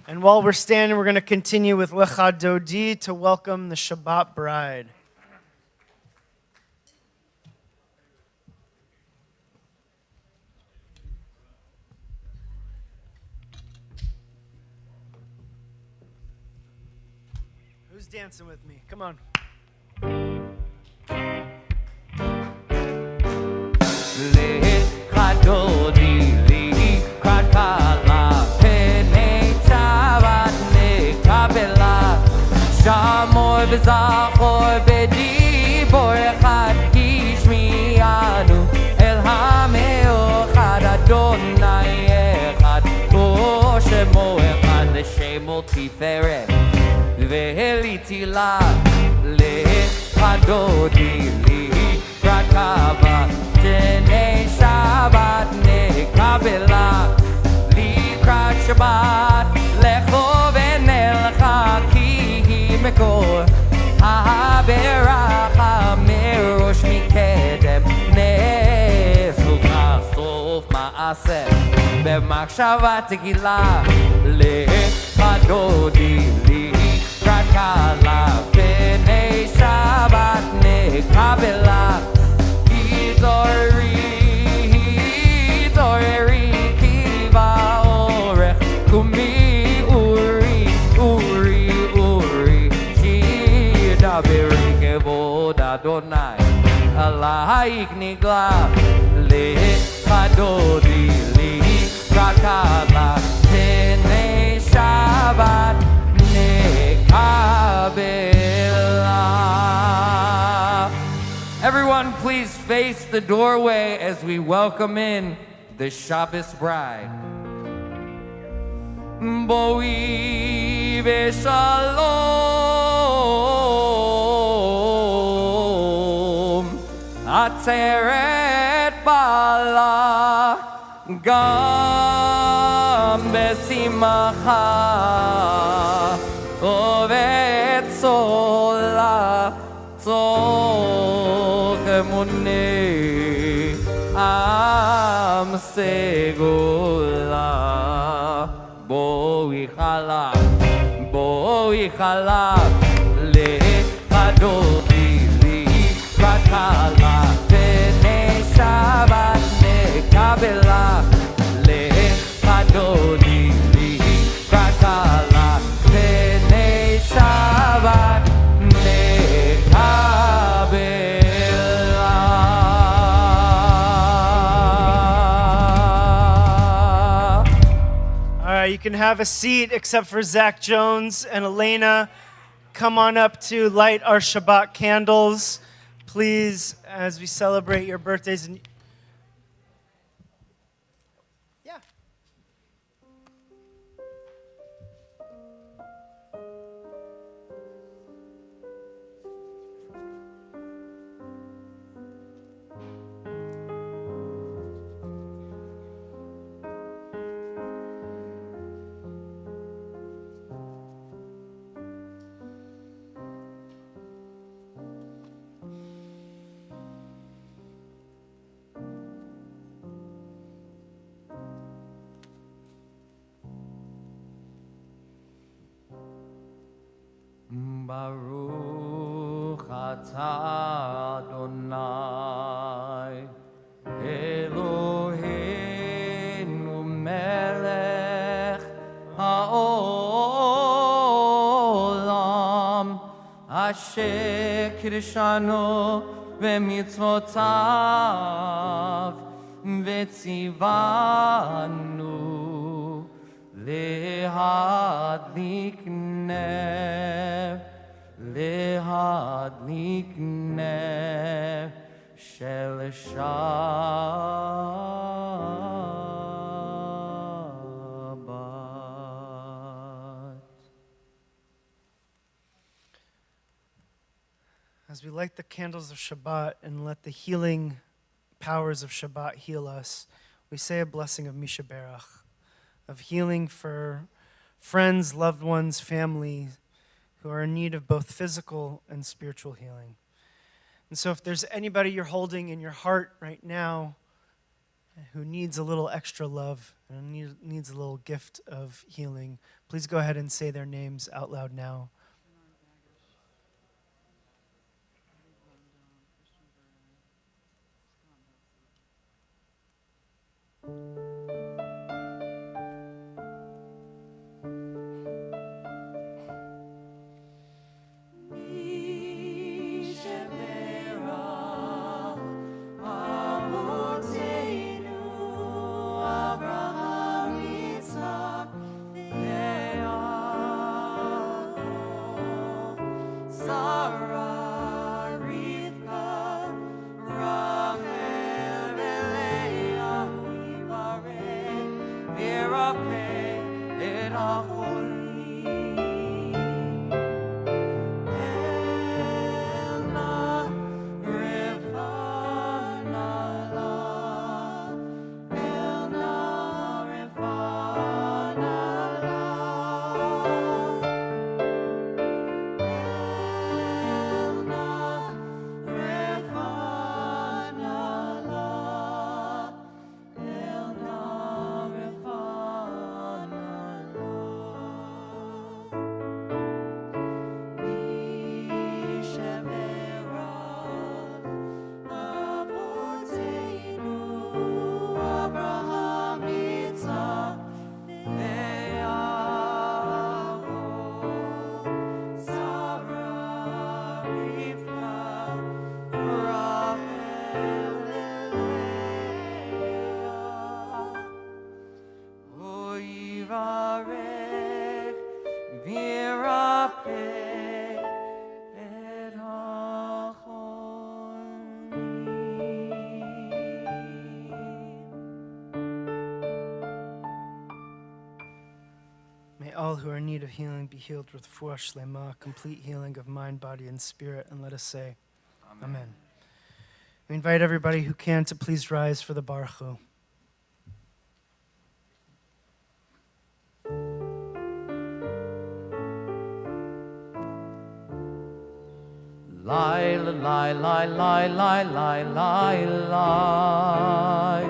Speaker 1: And while we're standing, we're going to continue with Lecha Dodi to welcome the Shabbat bride. Who's dancing with me? Come on.
Speaker 2: Shamoy v'zachor b'dibor echad kishmiyanu El ha'me'ochad Adonai echad O shemo echad L'shemo tiferet V'heliti la L'chadodi Likrat kava Tenei Shabbat nekabela Likrat Shabbat Lecho v'nelcha מקור הברכה מראש מקדם נפלוך סוף מעשה במחשבה תגילה לחדודי לקראת קלה פני שבת נקבלה התעוררי כי באורך קומי כבוד אדוני עלייך נגלה לחדודי לקראת קלה פני שבת נקבלה. Everyone please face the doorway as we welcome in the Shabbos bride. Boi v'shalom Atzeret bala Gam b'simcha Uvetzola Tzolch emunei Am segula Boi chalak Lechadodi Likrat kala Pnei Shabbat nekabela Lechadodi Likrat kala Pnei Shabbat nekabela.
Speaker 1: You can have a seat except for Zach Jones and Elena. Come on up to light our Shabbat candles, please, as we celebrate your birthdays.
Speaker 2: Baruch atah Adonai Eloheinu melech haolam asher kiddushanu v'mitzvotav v'tzivanu lehadlik nef shel Shabbat.
Speaker 1: as we light the candles of Shabbat and let the healing powers of Shabbat heal us, we say a blessing of Misha Berach, of healing for friends, loved ones, family who are in need of both physical and spiritual healing. And so if there's anybody you're holding in your heart right now who needs a little extra love and needs a little gift of healing, please go ahead and say their names out loud now. May all who are in need of healing be healed with refuah shlema, complete healing of mind, body, and spirit. And let us say, Amen. We invite everybody who can to please rise for the Baruch.
Speaker 2: Lie, lie, lie, lie, lie, lie, lie, lie.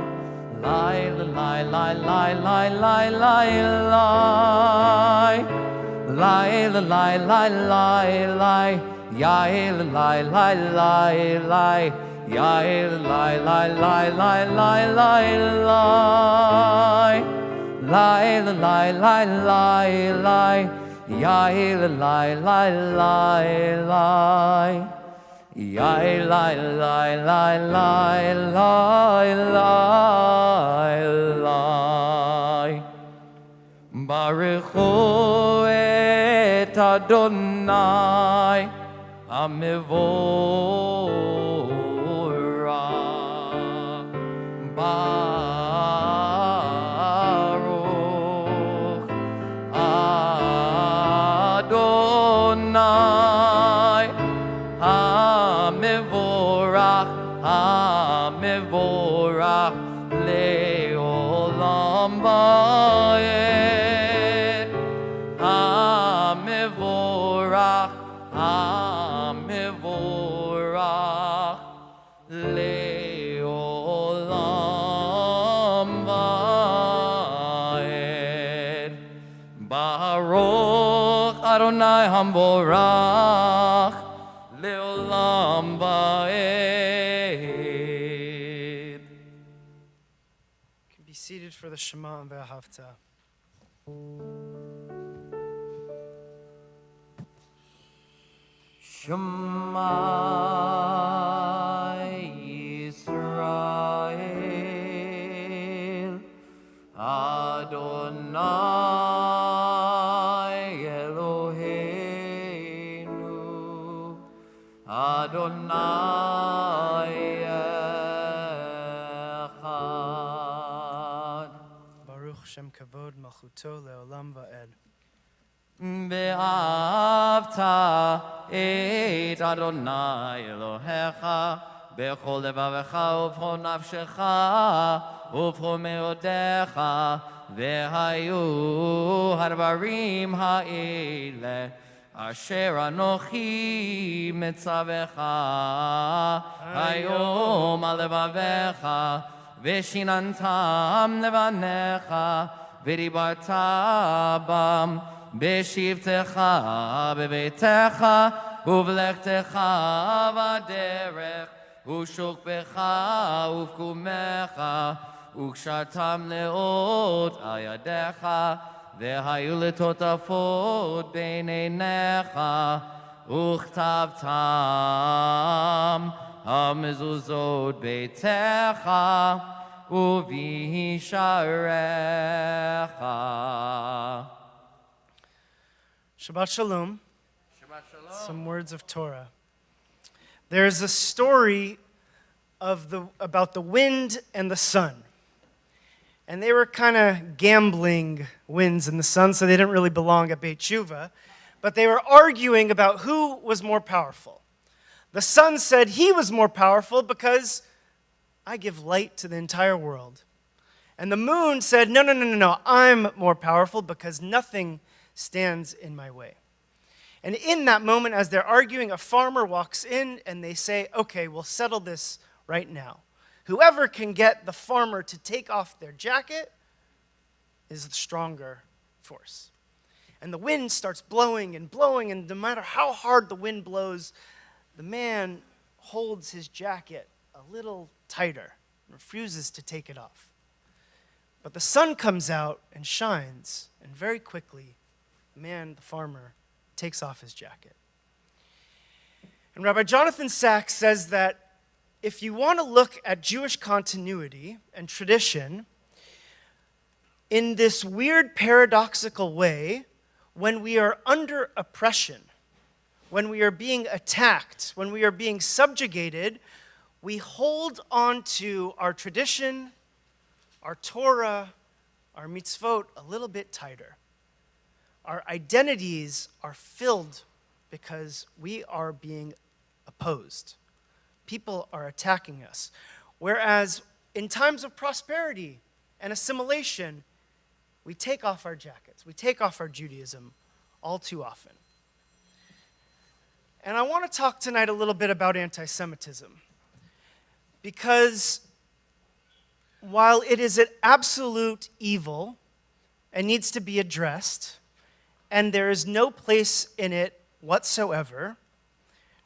Speaker 2: Lie, lie, lie, lie, lie, lie, lie, lie. Lie, lie, lie, lie, lie. Yai, lie, lie, lie, lie. Yai, lie, lie, lie, lie, lie, lie, lie. Lie, lie, lie, lie, lie. Yai, lie, lie, lie, lie. Yai, lie, lie, lie, lie, lie, lie, lie. Baruch hu et Adonai Hamevorach. Baruch Adonai Hamevorach, Hamevorach leolam va'ed. Hamevorach, Hamevorach leolam va'ed. Baruch Adonai Hamvorach leolam va'ed.
Speaker 1: You can be seated for the Shema and Ve'ahavta.
Speaker 2: Shema Yisrael Adonai Eloheinu Adonai Echad.
Speaker 1: Baruch Shem Kavod Malchuto Leolam Va'ed.
Speaker 2: ואהבת את אדוני אלוהיך בכל לבבך ובכל נפשך ובכל מאודיך, והיו הדברים האלה אשר אנוכי מצווך היום על לבביך, ושיננתם לבניך, ודיברת בם בשבתך בביתך ובלכתך בדרך ושוכבך ובקומך, וקשרתם לאות על ידיך, והיו לטוטפות בין עיניך, וכתבתם המזוזות ביתך ובשעריך.
Speaker 1: Shabbat Shalom. Some words of Torah. There's a story about the wind and the sun. And they were kind of gambling winds and the sun, so they didn't really belong at Beit Shuvah. But they were arguing about who was more powerful. The sun said he was more powerful because I give light to the entire world. And the moon said, no, I'm more powerful because nothing stands in my way. And in that moment, as they're arguing, a farmer walks in and they say, okay, we'll settle this right now. Whoever can get the farmer to take off their jacket is the stronger force. And the wind starts blowing, and no matter how hard the wind blows, the man holds his jacket a little tighter and refuses to take it off. But the sun comes out and shines, and very quickly, the farmer, takes off his jacket. And Rabbi Jonathan Sachs says that if you want to look at Jewish continuity and tradition in this weird paradoxical way, when we are under oppression, when we are being attacked, when we are being subjugated, we hold on to our tradition, our Torah, our mitzvot a little bit tighter. Our identities are filled because we are being opposed. People are attacking us. Whereas in times of prosperity and assimilation, we take off our jackets. We take off our Judaism all too often. And I want to talk tonight a little bit about anti-Semitism. Because while it is an absolute evil and needs to be addressed, and there is no place in it whatsoever,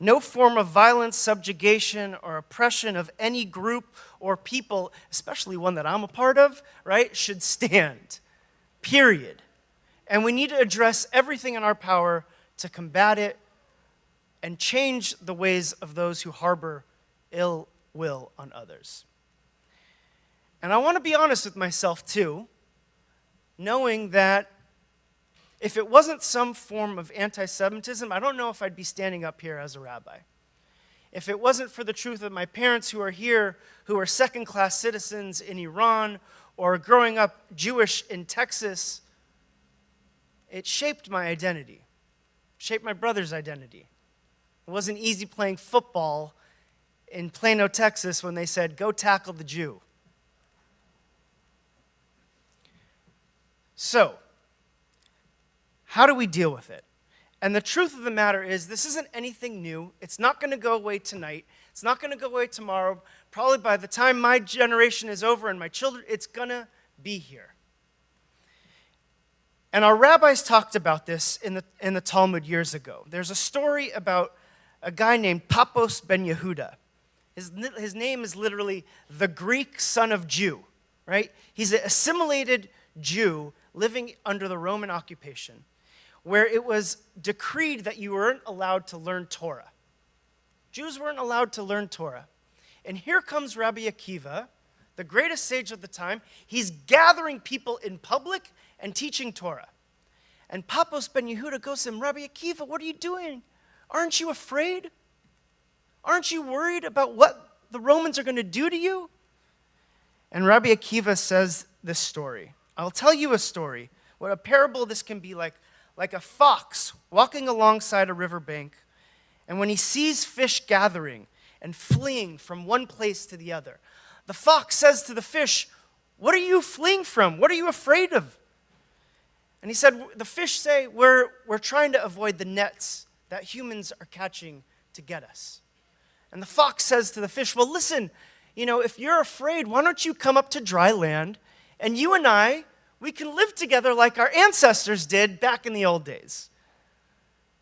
Speaker 1: no form of violence, subjugation, or oppression of any group or people, especially one that I'm a part of, right, should stand. Period. And we need to address everything in our power to combat it and change the ways of those who harbor ill will on others. And I want to be honest with myself too, knowing that if it wasn't some form of anti-Semitism, I don't know if I'd be standing up here as a rabbi. If it wasn't for the truth of my parents who are here, who are second-class citizens in Iran or growing up Jewish in Texas, it shaped my identity, shaped my brother's identity. It wasn't easy playing football in Plano, Texas when they said, go tackle the Jew. So, how do we deal with it? And the truth of the matter is, this isn't anything new. It's not going to go away tonight. It's not going to go away tomorrow. Probably by the time my generation is over and my children, it's going to be here. And our rabbis talked about this in the Talmud years ago. There's a story about a guy named Papos ben Yehuda. His name is literally the Greek son of Jew, right? He's an assimilated Jew living under the Roman occupation, where it was decreed that you weren't allowed to learn Torah. Jews weren't allowed to learn Torah. And here comes Rabbi Akiva, the greatest sage of the time. He's gathering people in public and teaching Torah. And Papos ben Yehuda goes to him, Rabbi Akiva, what are you doing? Aren't you afraid? Aren't you worried about what the Romans are going to do to you? And Rabbi Akiva says this story. I'll tell you a story. What a parable this can be like like a fox walking alongside a riverbank, and when he sees fish gathering and fleeing from one place to the other, the fox says to the fish, "What are you fleeing from? What are you afraid of?" And he said, the fish say, we're trying to avoid the nets that humans are catching to get us. And the fox says to the fish, "Well, listen, if you're afraid, why don't you come up to dry land, and you and I, we can live together like our ancestors did back in the old days."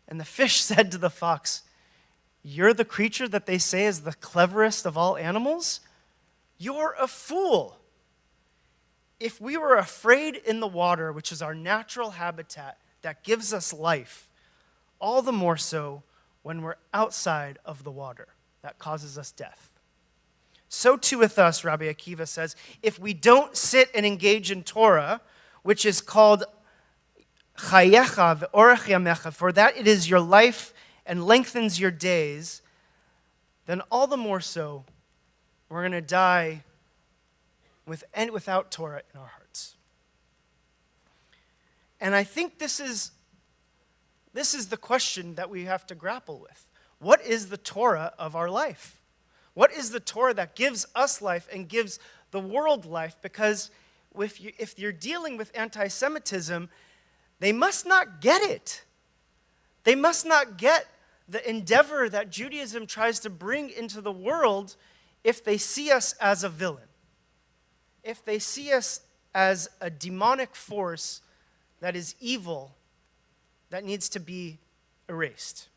Speaker 1: And the fish said to the fox, "You're the creature that they say is the cleverest of all animals? You're a fool. If we were afraid in the water, which is our natural habitat that gives us life, all the more so when we're outside of the water that causes us death. So too with us," Rabbi Akiva says, "if we don't sit and engage in Torah, which is called chayecha ve'orech yamecha, for that it is your life and lengthens your days, then all the more so we're going to die without Torah in our hearts." And I think this is the question that we have to grapple with. What is the Torah of our life? What is the Torah that gives us life and gives the world life? Because if you're dealing with anti-Semitism, they must not get it. They must not get the endeavor that Judaism tries to bring into the world if they see us as a villain, if they see us as a demonic force that is evil, that needs to be erased.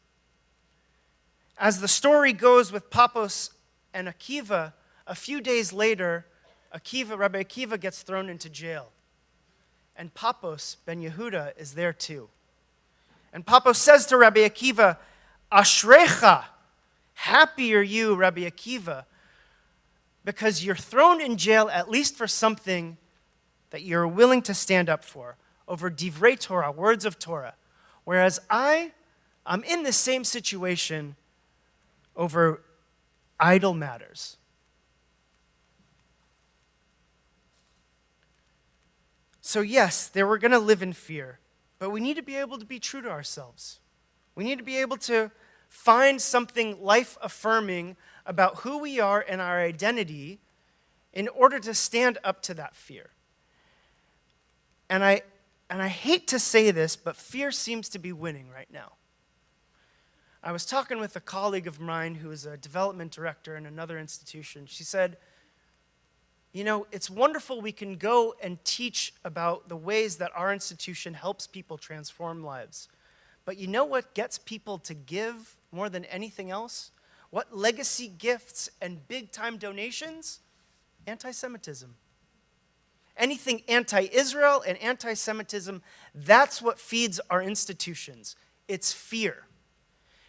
Speaker 1: As the story goes with Pappos and Akiva, a few days later, Rabbi Akiva gets thrown into jail. And Pappos ben Yehuda is there too. And Pappos says to Rabbi Akiva, "Ashrecha, happy are you, Rabbi Akiva, because you're thrown in jail at least for something that you're willing to stand up for, over divrei Torah, words of Torah. Whereas I'm in the same situation over idle matters." So yes, we're going to live in fear, but we need to be able to be true to ourselves. We need to be able to find something life-affirming about who we are and our identity in order to stand up to that fear. And I hate to say this, but fear seems to be winning right now. I was talking with a colleague of mine who is a development director in another institution. She said, "It's wonderful we can go and teach about the ways that our institution helps people transform lives. But you know what gets people to give more than anything else? What legacy gifts and big-time donations? Anti-Semitism. Anything anti-Israel and anti-Semitism, that's what feeds our institutions. It's fear.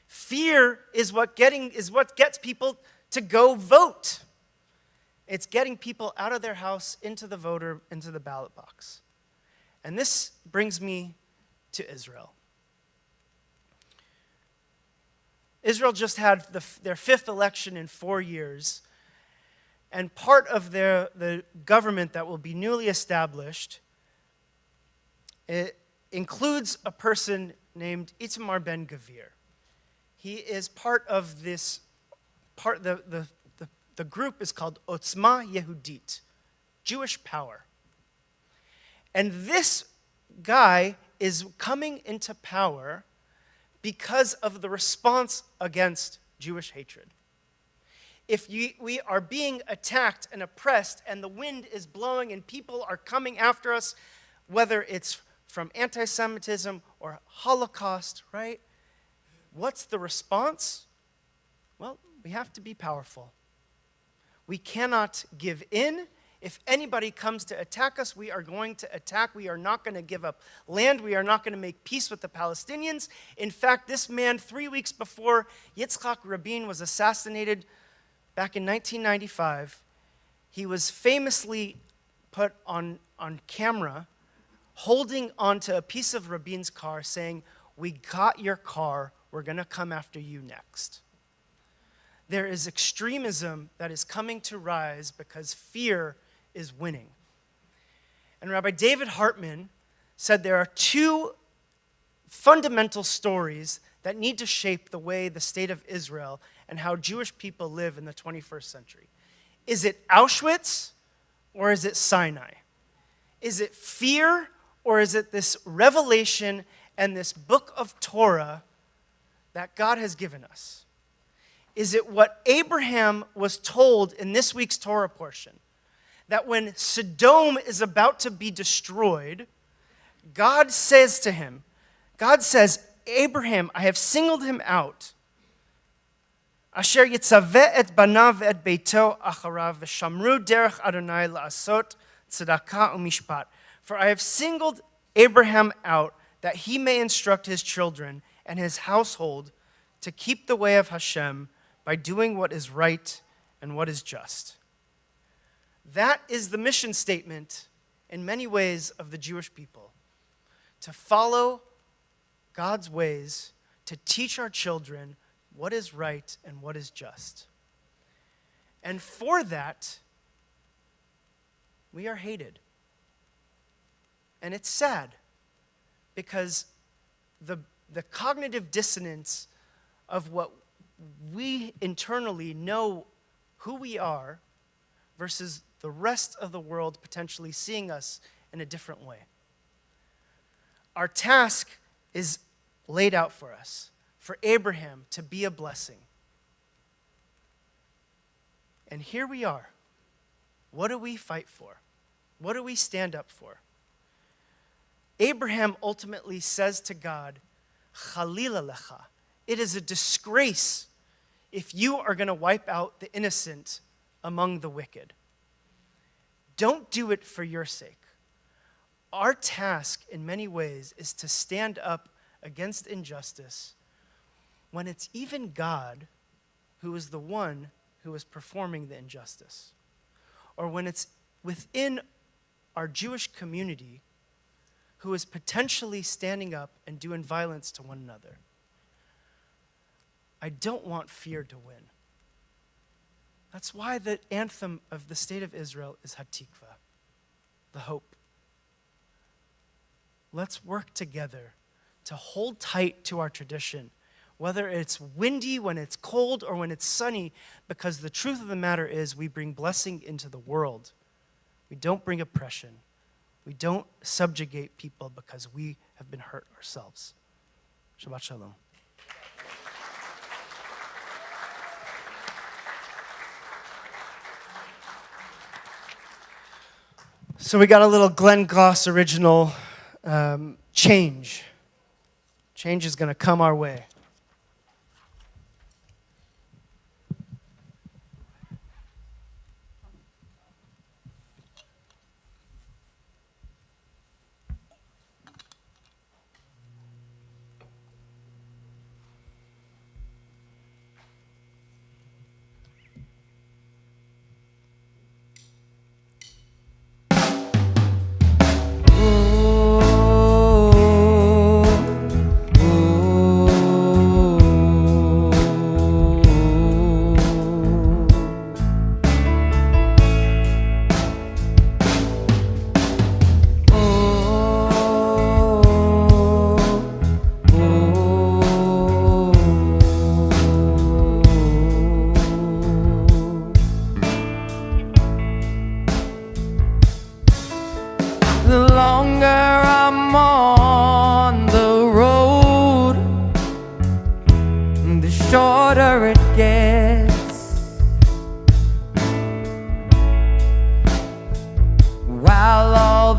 Speaker 1: Fear is what gets people to go vote. It's getting people out of their house into the ballot box. And this brings me to Israel. Israel just had their fifth election in 4 years, and part of the government that will be newly established, it includes a person named Itamar Ben-Gvir. He is part of the group is called Otzma Yehudit, Jewish Power. And this guy is coming into power because of the response against Jewish hatred. If we are being attacked and oppressed and the wind is blowing and people are coming after us, whether it's from anti-Semitism or Holocaust, right? What's the response? Well, we have to be powerful. We cannot give in. If anybody comes to attack us, we are going to attack. We are not going to give up land. We are not going to make peace with the Palestinians. In fact, this man, 3 weeks before Yitzhak Rabin was assassinated back in 1995, he was famously put on camera holding onto a piece of Rabin's car saying, "We got your car. We're going to come after you next." There is extremism that is coming to rise because fear is winning. And Rabbi David Hartman said there are two fundamental stories that need to shape the way the state of Israel and how Jewish people live in the 21st century. Is it Auschwitz or is it Sinai? Is it fear or is it this revelation and this book of Torah that God has given us? Is it what Abraham was told in this week's Torah portion? That when Sodom is about to be destroyed, God says to him, God says, Abraham, I have singled him out. Asher yitzaveh et banav et beito acharav v'shamru derech Adonai la'asot tzedakah u'mishpat. For I have singled Abraham out that he may instruct his children and his household to keep the way of Hashem by doing what is right and what is just. That is the mission statement in many ways of the Jewish people. To follow God's ways, to teach our children what is right and what is just. And for that, we are hated. And it's sad because the cognitive dissonance of what we internally know who we are versus the rest of the world potentially seeing us in a different way. Our task is laid out for us, for Abraham to be a blessing. And here we are. What do we fight for? What do we stand up for? Abraham ultimately says to God, Chalila lecha, it is a disgrace if you are going to wipe out the innocent among the wicked. Don't do it for your sake. Our task in many ways is to stand up against injustice when it's even God who is the one who is performing the injustice. Or when it's within our Jewish community who is potentially standing up and doing violence to one another. I don't want fear to win. That's why the anthem of the state of Israel is Hatikva, the hope. Let's work together to hold tight to our tradition, whether it's windy, when it's cold, or when it's sunny, because the truth of the matter is we bring blessing into the world. We don't bring oppression. We don't subjugate people because we have been hurt ourselves. Shabbat Shalom. So we got a little Glenn Goss original change. Change is going to come our way.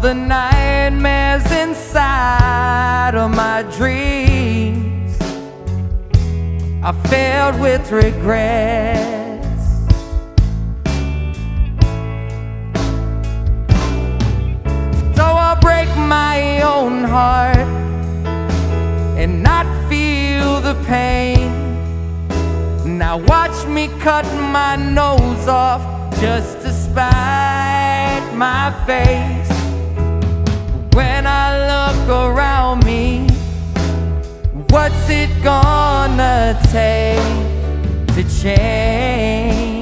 Speaker 2: the nightmares inside of my dreams are filled with regrets. So I break my own heart and not feel the pain. Now watch me cut my nose off just to spite my face. When I look around me, what's it gonna take to change?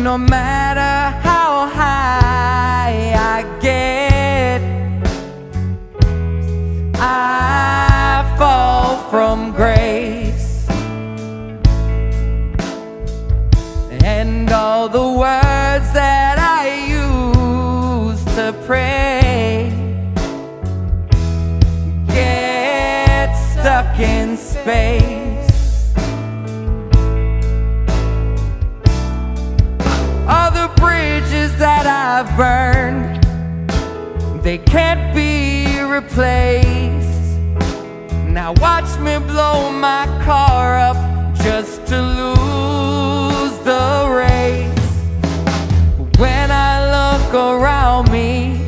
Speaker 2: No matter how high it can't be replaced. Now watch me blow my car up just to lose the race. When I look around me,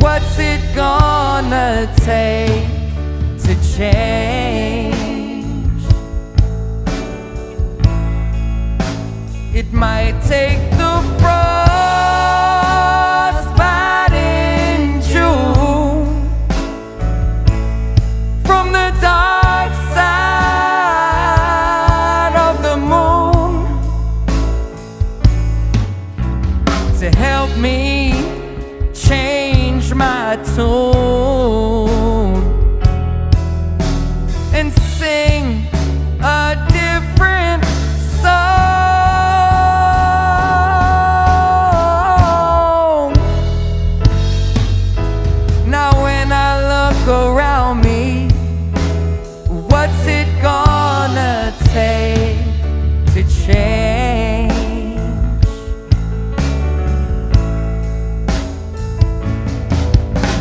Speaker 2: what's it gonna take to change? It might take the frostbite in June from the dark side of the moon to help me change my tune and sing a different song. Now when I look around me, what's it gonna take to change?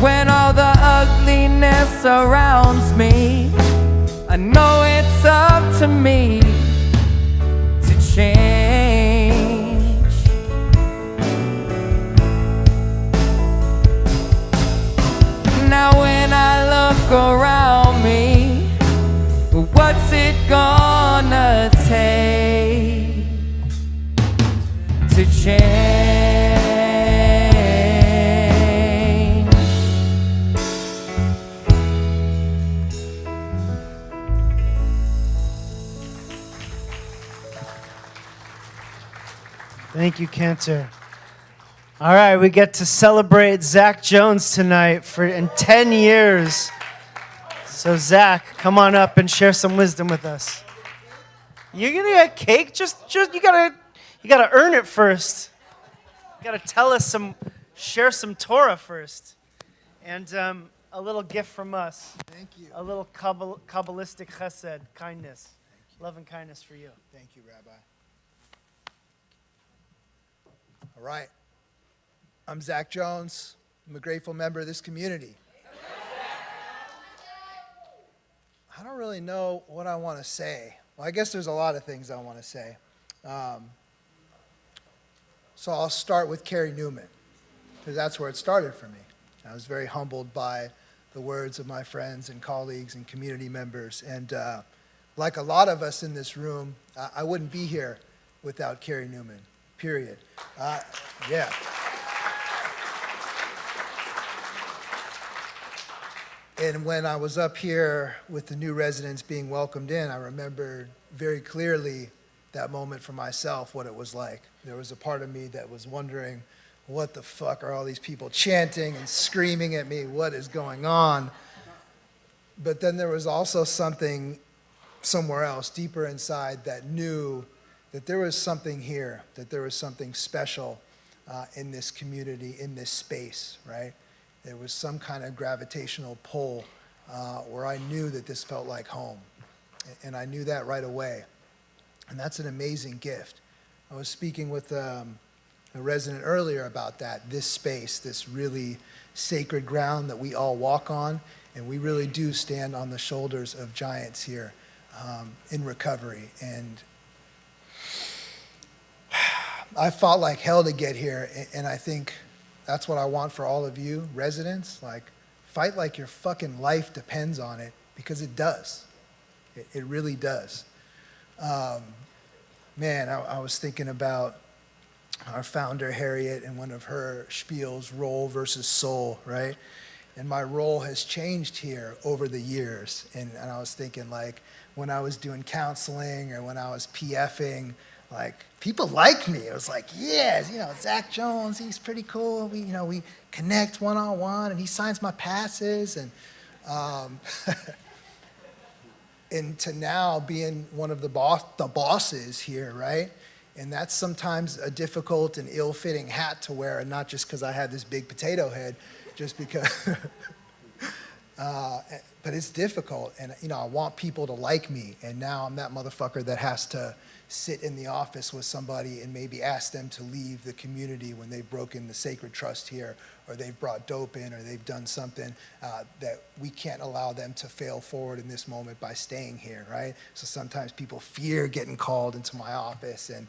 Speaker 2: When all the ugliness surrounds me, I know it's up to me to change. Now when I look around me, what's it gonna take to change?
Speaker 1: Thank you, Cantor. All right, we get to celebrate Zach Jones tonight in 10 years. So Zach, come on up and share some wisdom with us. You're gonna get cake? Just you gotta earn it first. You gotta share some Torah first, and a little gift from us.
Speaker 17: Thank you.
Speaker 1: A little Kabbalistic chesed, kindness, love and kindness for you.
Speaker 17: Thank you, Rabbi. All right. I'm Zach Jones. I'm a grateful member of this community. I don't really know what I want to say. Well, I guess there's a lot of things I want to say. So I'll start with Carrie Newman, because that's where it started for me. I was very humbled by the words of my friends and colleagues and community members. And like a lot of us in this room, I wouldn't be here without Carrie Newman, period. Yeah. And when I was up here with the new residents being welcomed in, I remembered very clearly that moment for myself, what it was like. There was a part of me that was wondering, what the fuck are all these people chanting and screaming at me? What is going on? But then there was also something somewhere else, deeper inside, that knew that there was something here, that there was something special in this community, in this space, right? There was some kind of gravitational pull where I knew that this felt like home. And I knew that right away. And that's an amazing gift. I was speaking with a resident earlier about that, this space, this really sacred ground that we all walk on, and we really do stand on the shoulders of giants here in recovery. And I fought like hell to get here, and I think that's what I want for all of you residents. Like, fight like your fucking life depends on it, because it does. It really does. Man, I was thinking about our founder, Harriet, and one of her spiels, role versus soul, right? And my role has changed here over the years. And I was thinking, like, when I was doing counseling or when I was PFing, like, people like me. It was like, yes, Zach Jones, he's pretty cool. We connect one-on-one, and he signs my passes. And and to now being one of the bosses here, right? And that's sometimes a difficult and ill-fitting hat to wear, and not just because I have this big potato head, just because But it's difficult, and I want people to like me, and now I'm that motherfucker that has to sit in the office with somebody and maybe ask them to leave the community when they've broken the sacred trust here, or they've brought dope in, or they've done something that we can't allow them to fail forward in this moment by staying here, right? So sometimes people fear getting called into my office, and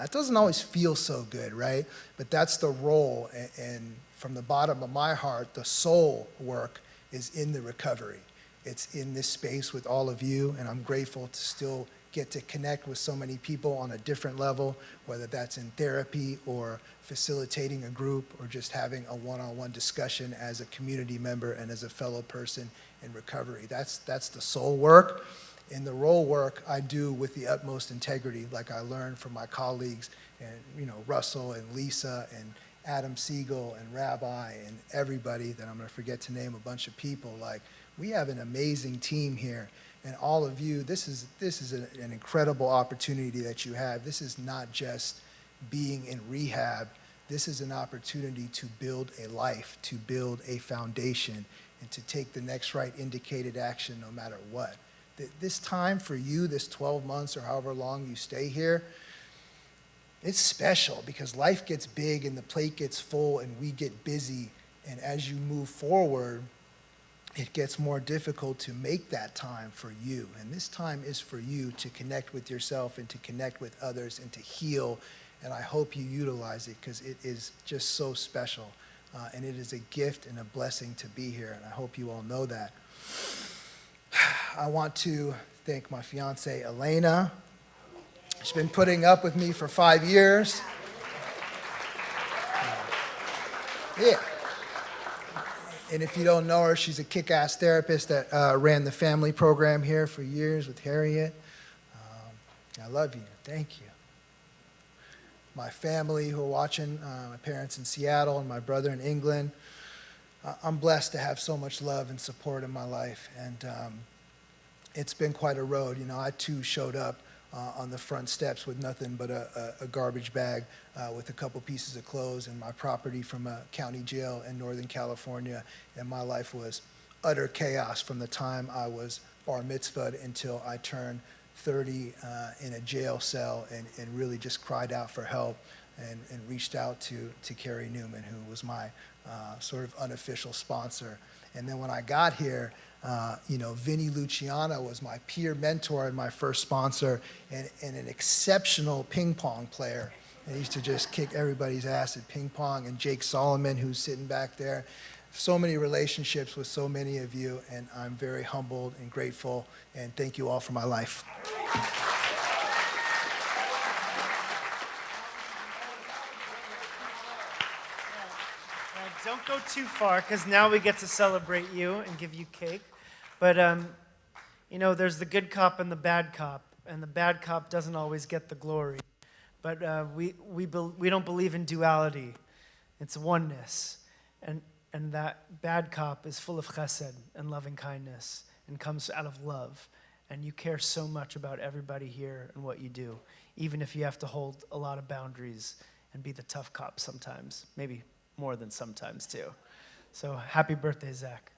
Speaker 17: it doesn't always feel so good, right? But that's the role, and from the bottom of my heart, the soul work is in the recovery. It's in this space with all of you, and I'm grateful to still get to connect with so many people on a different level, whether that's in therapy or facilitating a group or just having a one-on-one discussion as a community member and as a fellow person in recovery. That's the soul work. And the role work I do with the utmost integrity, like I learned from my colleagues, and Russell and Lisa and Adam Siegel and Rabbi and everybody that I'm going to forget to name a bunch of people. Like, we have an amazing team here, and all of you, this is an incredible opportunity that you have. This is not just being in rehab. This is an opportunity to build a life, to build a foundation, and to take the next right indicated action no matter what. This time for you, this 12 months or however long you stay here, it's special because life gets big and the plate gets full and we get busy. And as you move forward, it gets more difficult to make that time for you. And this time is for you to connect with yourself and to connect with others and to heal. And I hope you utilize it because it is just so special. And it is a gift and a blessing to be here. And I hope you all know that. I want to thank my fiance, Elena. She's been putting up with me for 5 years. Yeah. And if you don't know her, she's a kick-ass therapist that ran the family program here for years with Harriet. I love you. Thank you. My family who are watching, my parents in Seattle and my brother in England. I'm blessed to have so much love and support in my life. And it's been quite a road. I too showed up on the front steps with nothing but a garbage bag with a couple pieces of clothes and my property from a county jail in Northern California. And my life was utter chaos from the time I was bar mitzvahed until I turned 30 in a jail cell and really just cried out for help and reached out to Carrie Newman, who was my sort of unofficial sponsor. And then when I got here, Vinny Luciano was my peer mentor and my first sponsor, and an exceptional ping pong player. And he used to just kick everybody's ass at ping pong. And Jake Solomon, who's sitting back there. So many relationships with so many of you, and I'm very humbled and grateful, and thank you all for my life.
Speaker 1: Don't go too far, because now we get to celebrate you and give you cake. But, there's the good cop and the bad cop, and the bad cop doesn't always get the glory. But we don't believe in duality. It's oneness. And that bad cop is full of chesed and loving kindness and comes out of love. And you care so much about everybody here and what you do, even if you have to hold a lot of boundaries and be the tough cop sometimes, maybe more than sometimes too. So happy birthday, Zach.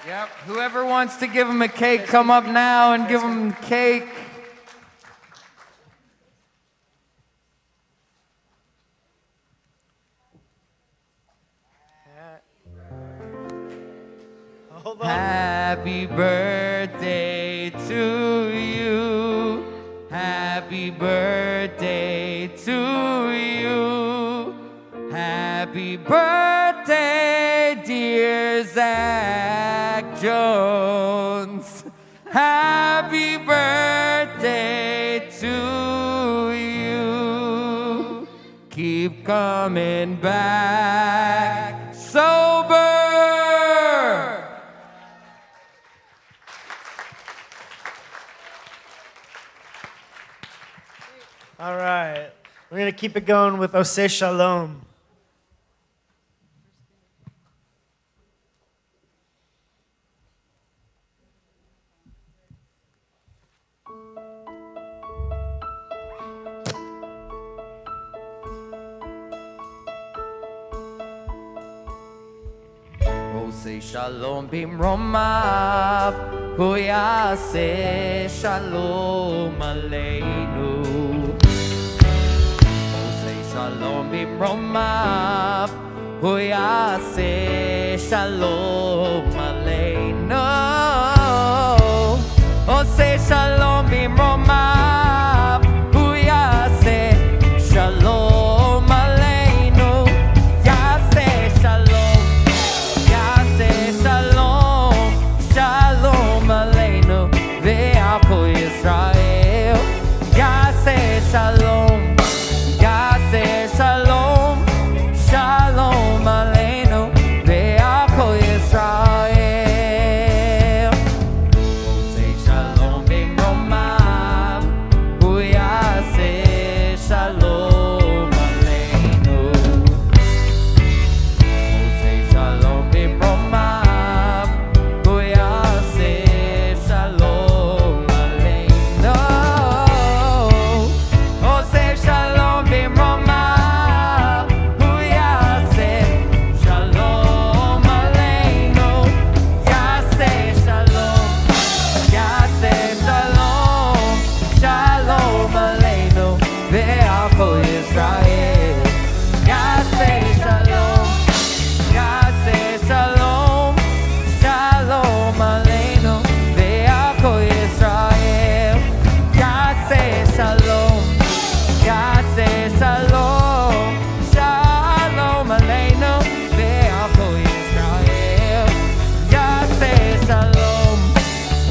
Speaker 2: Yep, whoever wants to give him a cake, come up now and give him cake.
Speaker 1: Hold on.
Speaker 2: Happy birthday to you. Happy birthday to you. Happy birthday, dear Zach Jones. Happy birthday to you. Keep coming back sober.
Speaker 1: All right. We're going to keep it going with Oseh Shalom.
Speaker 2: שלום במרומיו, הוא יעשה שלום עלינו. עושה שלום במרומיו, הוא יעשה שלום עלינו. עושה שלום במרומיו, הוא יעשה שלום עלינו. יעשה שלום, יעשה שלום, שלום עלינו ועל כל ישראל. יעשה שלום, יעשה שלום, שלום עלינו ועל כל ישראל. עושה שלום במרומיו, הוא יעשה שלום עלינו. עושה שלום במרומיו, הוא יעשה שלום עלינו. עושה שלום במרומיו, הוא יעשה שלום עלינו. יעשה שלום, יעשה שלום, שלום עלינו ועל כל ישראל. יעשה שלום, יעשה שלום, שלום עלינו ועל כל ישראל. יעשה שלום, יעשה שלום, שלום עלינו ועל כל ישראל. יעשה שלום,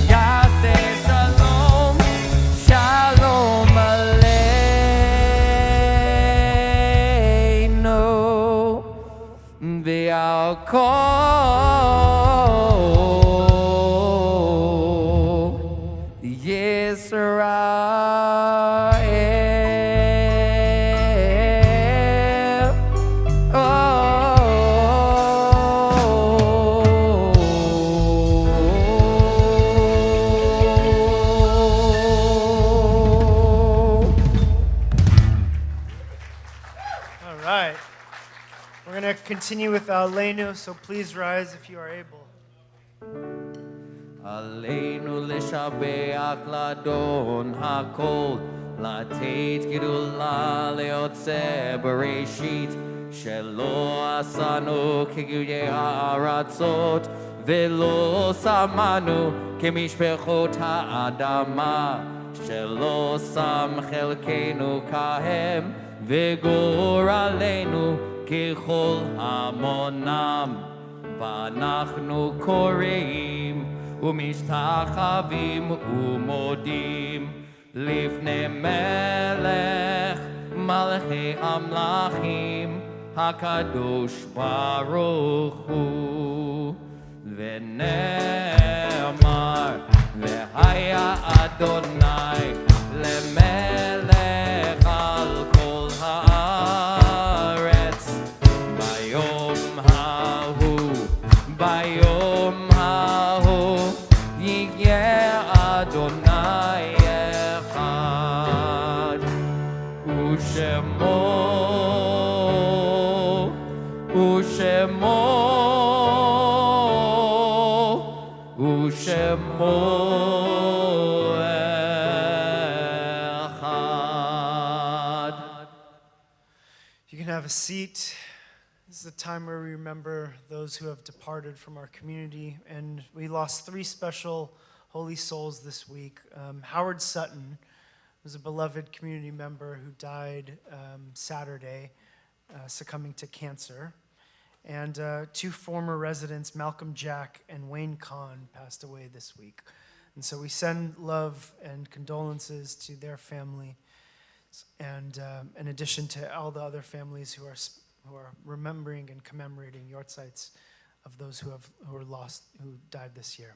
Speaker 2: יעשה שלום, שלום עלינו ועל כל ישראל.
Speaker 1: All right. We're going to continue with Aleinu, so please rise if you are able.
Speaker 2: עלינו לשבח לאדון הכל, לתת גדולה ליוצא בראשית, שלא עשנו כגויי הארצות, ולא שמנו כמשפחות האדמה, שלא שם חלקנו כהם, וגורלנו ככל המונם. ואנחנו קוראים ומשתחווים ומודים לפני מלך מלכי המלכים הקדוש ברוך הוא. ונאמר והיה אדוני למלך על כל הארץ ביום ההוא. ביום ההוא יהיה אדוני אחד, ושמו אחד.
Speaker 1: You can have a seat. This is a time where we remember those who have departed from our community, and we lost 3 special holy souls this week. Howard Sutton was a beloved community member who died Saturday, succumbing to cancer. And 2 former residents, Malcolm Jack and Wayne Kahn, passed away this week. And so we send love and condolences to their family, and in addition to all the other families who are remembering and commemorating yortzites of those who died this year.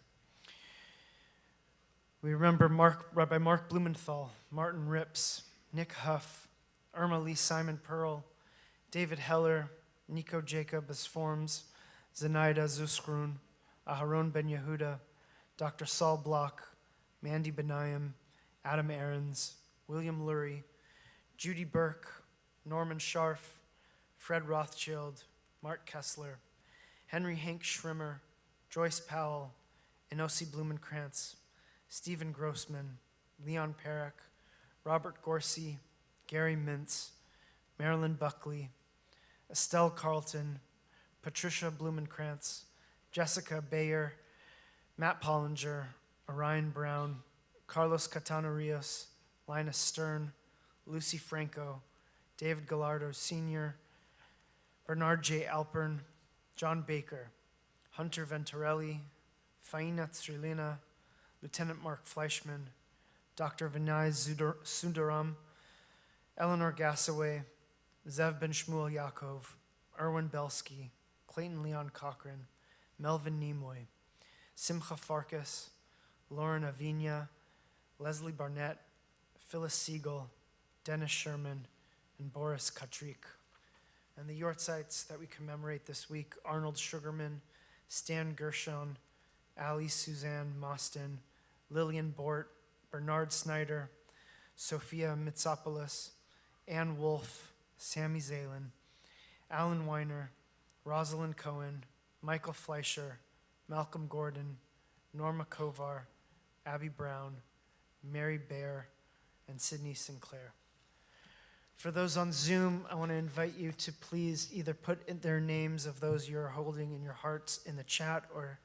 Speaker 1: We remember Rabbi Mark Blumenthal, Martin Rips, Nick Huff, Irma Lee Simon Pearl, David Heller, Nico Jacob Asforms, Zenaida Zuskrun, Aharon Ben Yehuda, Dr. Saul Block, Mandy Benayim, Adam Aarons, William Lurie, Judy Burke, Norman Scharf, Fred Rothschild, Mark Kessler, Henry Hank Schrimmer, Joyce Powell, Enosi Blumenkrantz, Stephen Grossman, Leon Perrick, Robert Gorsey, Gary Mintz, Marilyn Buckley, Estelle Carlton, Patricia Blumenkrantz, Jessica Bayer, Matt Pollinger, Orion Brown, Carlos Catano Rios, Linus Stern, Lucy Franco, David Gallardo Sr., Bernard J. Alpern, John Baker, Hunter Venturelli, Faina Trilina, Lieutenant Mark Fleischman, Dr. Vinay Sundaram, Eleanor Gassaway, Zev Ben Shmuel Yaakov, Erwin Belsky, Clayton Leon Cochran, Melvin Nimoy, Simcha Farkas, Lauren Avina, Leslie Barnett, Phyllis Siegel, Dennis Sherman, and Boris Katrik. And the Yortzites that we commemorate this week: Arnold Sugarman, Stan Gershon, Ali Suzanne Mostyn, Lillian Bort, Bernard Snyder, Sophia Mitsopoulos, Ann Wolfe, Sammy Zalen, Alan Weiner, Rosalind Cohen, Michael Fleischer, Malcolm Gordon, Norma Kovar, Abby Brown, Mary Baer, and Sydney Sinclair. For those on Zoom, I want to invite you to please either put in their names of those you're holding in your hearts in the chat, or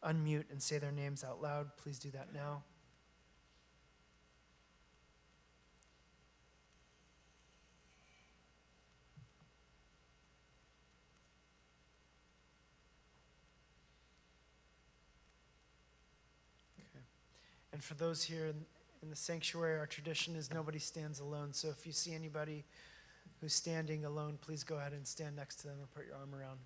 Speaker 1: unmute and say their names out loud. Please do that now. Okay. And for those here in the sanctuary, our tradition is nobody stands alone. So if you see anybody who's standing alone, please go ahead and stand next to them or put your arm around.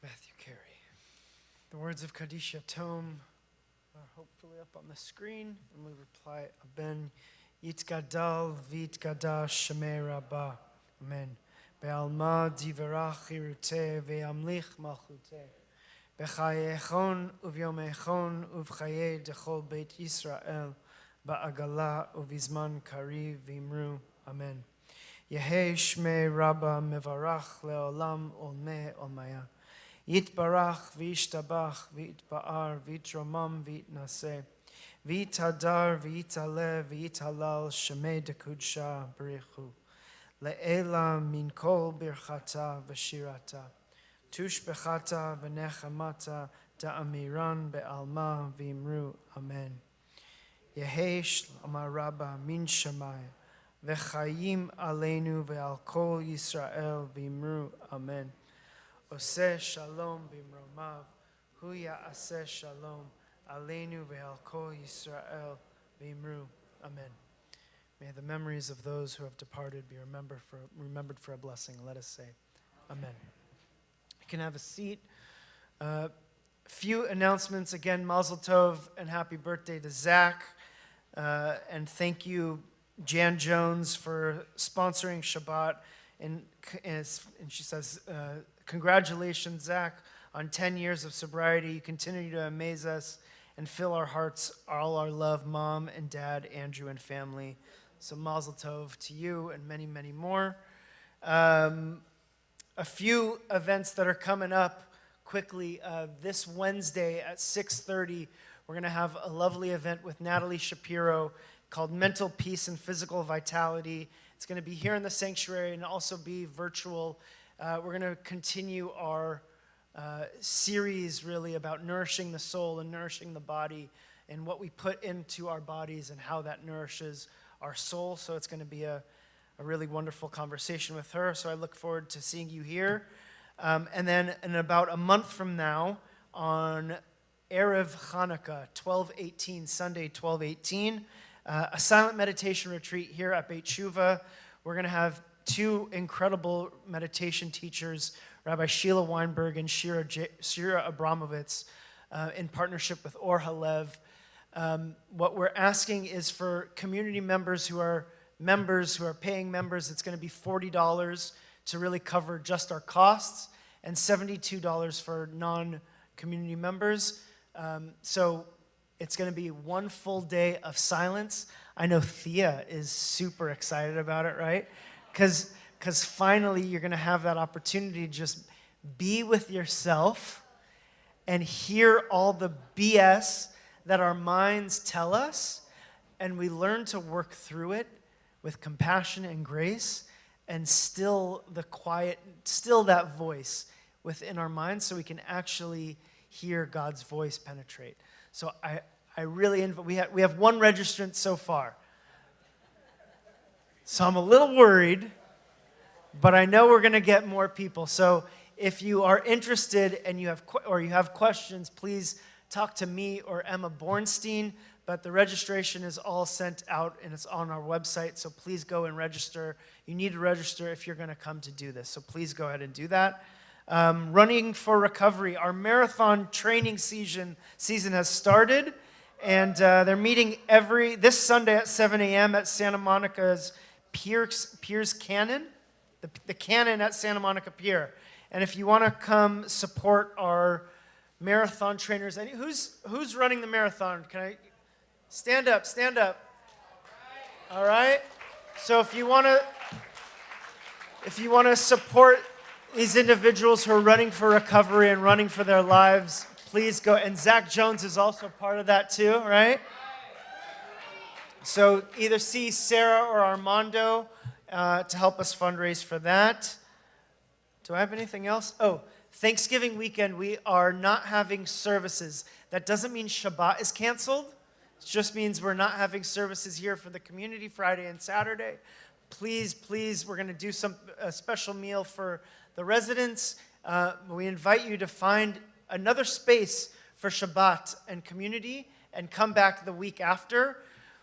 Speaker 1: Matthew Carey. The words of Kadisha Tome are hopefully up on the screen, and we reply, Aben Yitgadal Vitgada Shemei Rabbah. Amen. Be'alma divarach irute ve'amlich malchute. Bechaye echon uvyom echon uvchaye dechol Beit Yisrael ba'agala uvizman kari v'imru. Amen. Yehei Shmei Rabbah mevarach le'olam olmeh olmaya. Yitbarach v'yishtabach v'yitba'ar v'yitromam v'yitnaseh v'yitadar v'yitaleh v'yitalal shemei dekudsha b'richu le'ela min kol birchata v'shirata tushbechata v'nechamata da'amiran be'alma v'imru. Amen. Yehei shlama Rabbah min Shammai v'chayim aleinu ve'al kol Yisrael v'imru. Amen. Oseh shalom bimromav, hu ya'aseh shalom, aleinu ve'al kol Yisrael v'imru. Amen. May the memories of those who have departed be remembered for a blessing. Let us say, Amen. You can have a seat. few announcements. Again, Mazel Tov and happy birthday to Zach. And thank you, Jan Jones, for sponsoring Shabbat. And she says, congratulations, Zach, on 10 years of sobriety. You continue to amaze us and fill our hearts, all our love, Mom and Dad, Andrew and family. So Mazel Tov to you and many, many more. A few events that are coming up quickly. This Wednesday at 6:30, we're going to have a lovely event with Natalie Shapiro called Mental Peace and Physical Vitality. It's going to be here in the sanctuary and also be virtual. We're going to continue our series really about nourishing the soul and nourishing the body and what we put into our bodies and how that nourishes our soul. So it's going to be a really wonderful conversation with her. So I look forward to seeing you here. And then in about a month from now, on Erev Hanukkah, 12/18, Sunday 12/18, a silent meditation retreat here at Beit Shuvah. We're going to have two incredible meditation teachers, Rabbi Sheila Weinberg and Shira Abramovitz, in partnership with Or Halev. What we're asking is for community members who are paying members. It's going to be $40 to really cover just our costs, and $72 for non-community members. So it's going to be one full day of silence. I know Thea is super excited about it, right? Because finally you're going to have that opportunity to just be with yourself and hear all the BS that our minds tell us, and we learn to work through it with compassion and grace, and still that voice within our minds, so we can actually hear God's voice penetrate. So I really invite. We have one registrant so far, so I'm a little worried, but I know we're going to get more people. So if you are interested and you have questions, please talk to me or Emma Bornstein. But the registration is all sent out and it's on our website, so please go and register. You need to register if you're going to come to do this, so please go ahead and do that. Running for Recovery, our marathon training season has started, and they're meeting this Sunday at 7 a.m. at Santa Monica's Piers Cannon, the Cannon at Santa Monica Pier. And if you want to come support our marathon trainers, who's running the marathon? Can I? Stand up. All right. So if you want to support these individuals who are running for recovery and running for their lives, please go. And Zach Jones is also part of that too, right? So either see Sarah or Armando to help us fundraise for that. Do I have anything else? Oh, Thanksgiving weekend, we are not having services. That doesn't mean Shabbat is canceled. It just means we're not having services here for the community Friday and Saturday. Please, we're going to do a special meal for the residents. We invite you to find another space for Shabbat and community and come back the week after,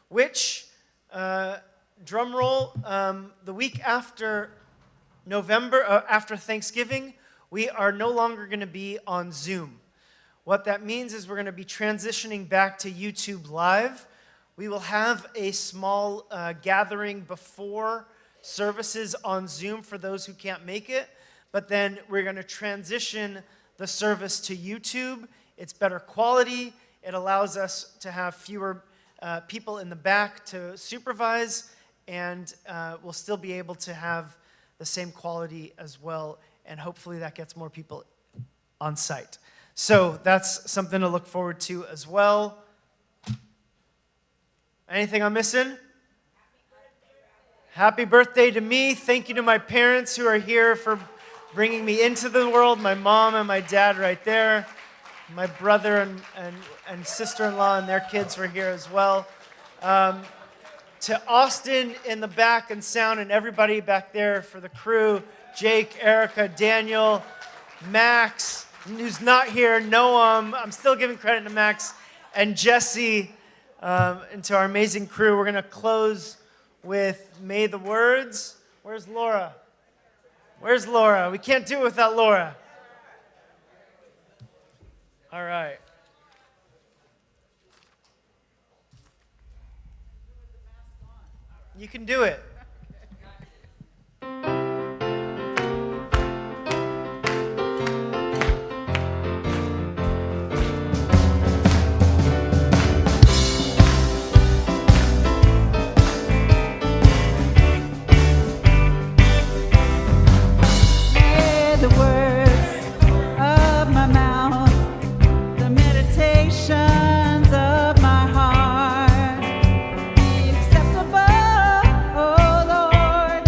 Speaker 1: which, drum roll, the week after after Thanksgiving, we are no longer going to be on Zoom. What that means is we're going to be transitioning back to YouTube Live. We will have a small gathering before services on Zoom for those who can't make it, but then we're going to transition the service to YouTube. It's better quality. It allows us to have fewer people in the back to supervise, and we'll still be able to have the same quality as well, and hopefully that gets more people on site. So that's something to look forward to as well. Anything I'm missing? Happy birthday to me. Thank you to my parents who are here for bringing me into the world. My mom and my dad right there. My brother and sister-in-law and their kids were here as well. To Austin in the back and sound and everybody back there for the crew. Jake, Erica, Daniel, Max, who's not here, Noam. I'm still giving credit to Max and Jesse, and to our amazing crew. We're going to close with May the Words. Where's Laura? We can't do it without Laura. All right. You can do it.
Speaker 3: May the words of my mouth, the meditations of my heart be acceptable, oh Lord,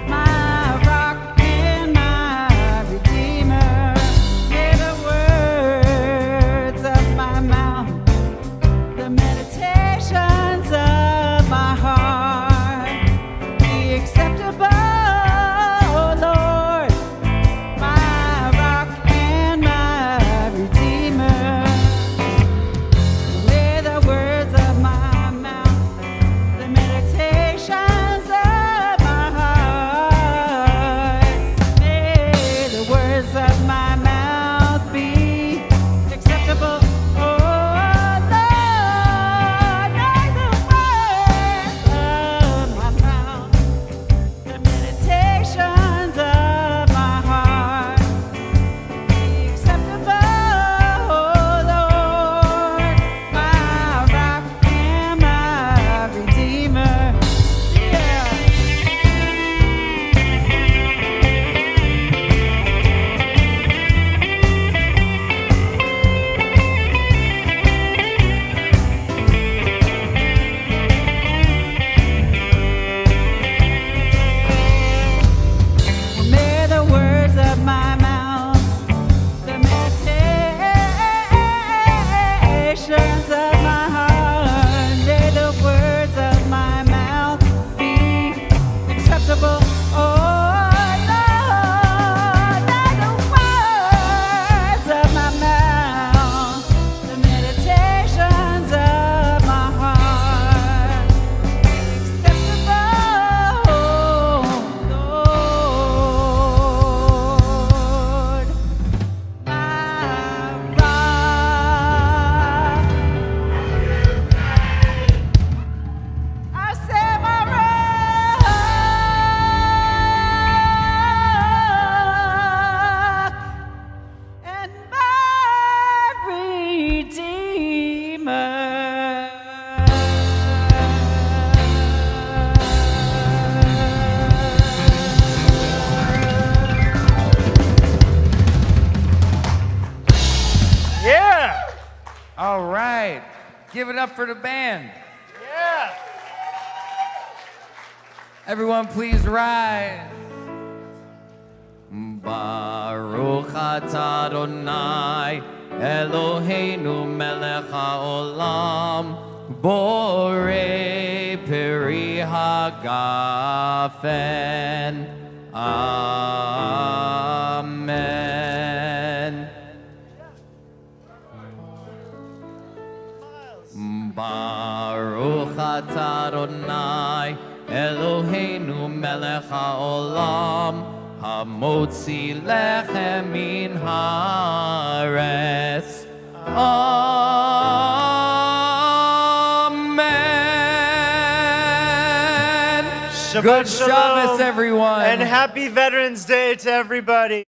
Speaker 3: my rock and my redeemer. May the words of my mouth, the meditations of my heart be acceptable, oh Lord, my rock and my redeemer. May the words of my mouth, the meditations of my heart, may the words of my mouth be acceptable, oh Lord. May the words of my mouth, the meditations of my heart be acceptable, oh Lord, my rock and my redeemer. Yeah. May the words of my mouth, the meditations of my heart, may the words of my mouth be acceptable, oh Lord. May the words of my mouth, the meditations of my heart acceptable, oh Lord, my rock. I say my rock and my
Speaker 1: Yeah.
Speaker 2: All right. Give it up for the band.
Speaker 1: Yeah.
Speaker 2: Everyone, please rise. Baruch atah Adonai Eloheinu melech haolam borei peri hagafen. Amen. Baruch atah Adonai Eloheinu melech haolam hamotzi lechem min haaretz. Amen.
Speaker 1: Shabbat
Speaker 2: Good
Speaker 1: shalom.
Speaker 2: Shabbos, everyone.
Speaker 1: And happy Veterans Day to everybody.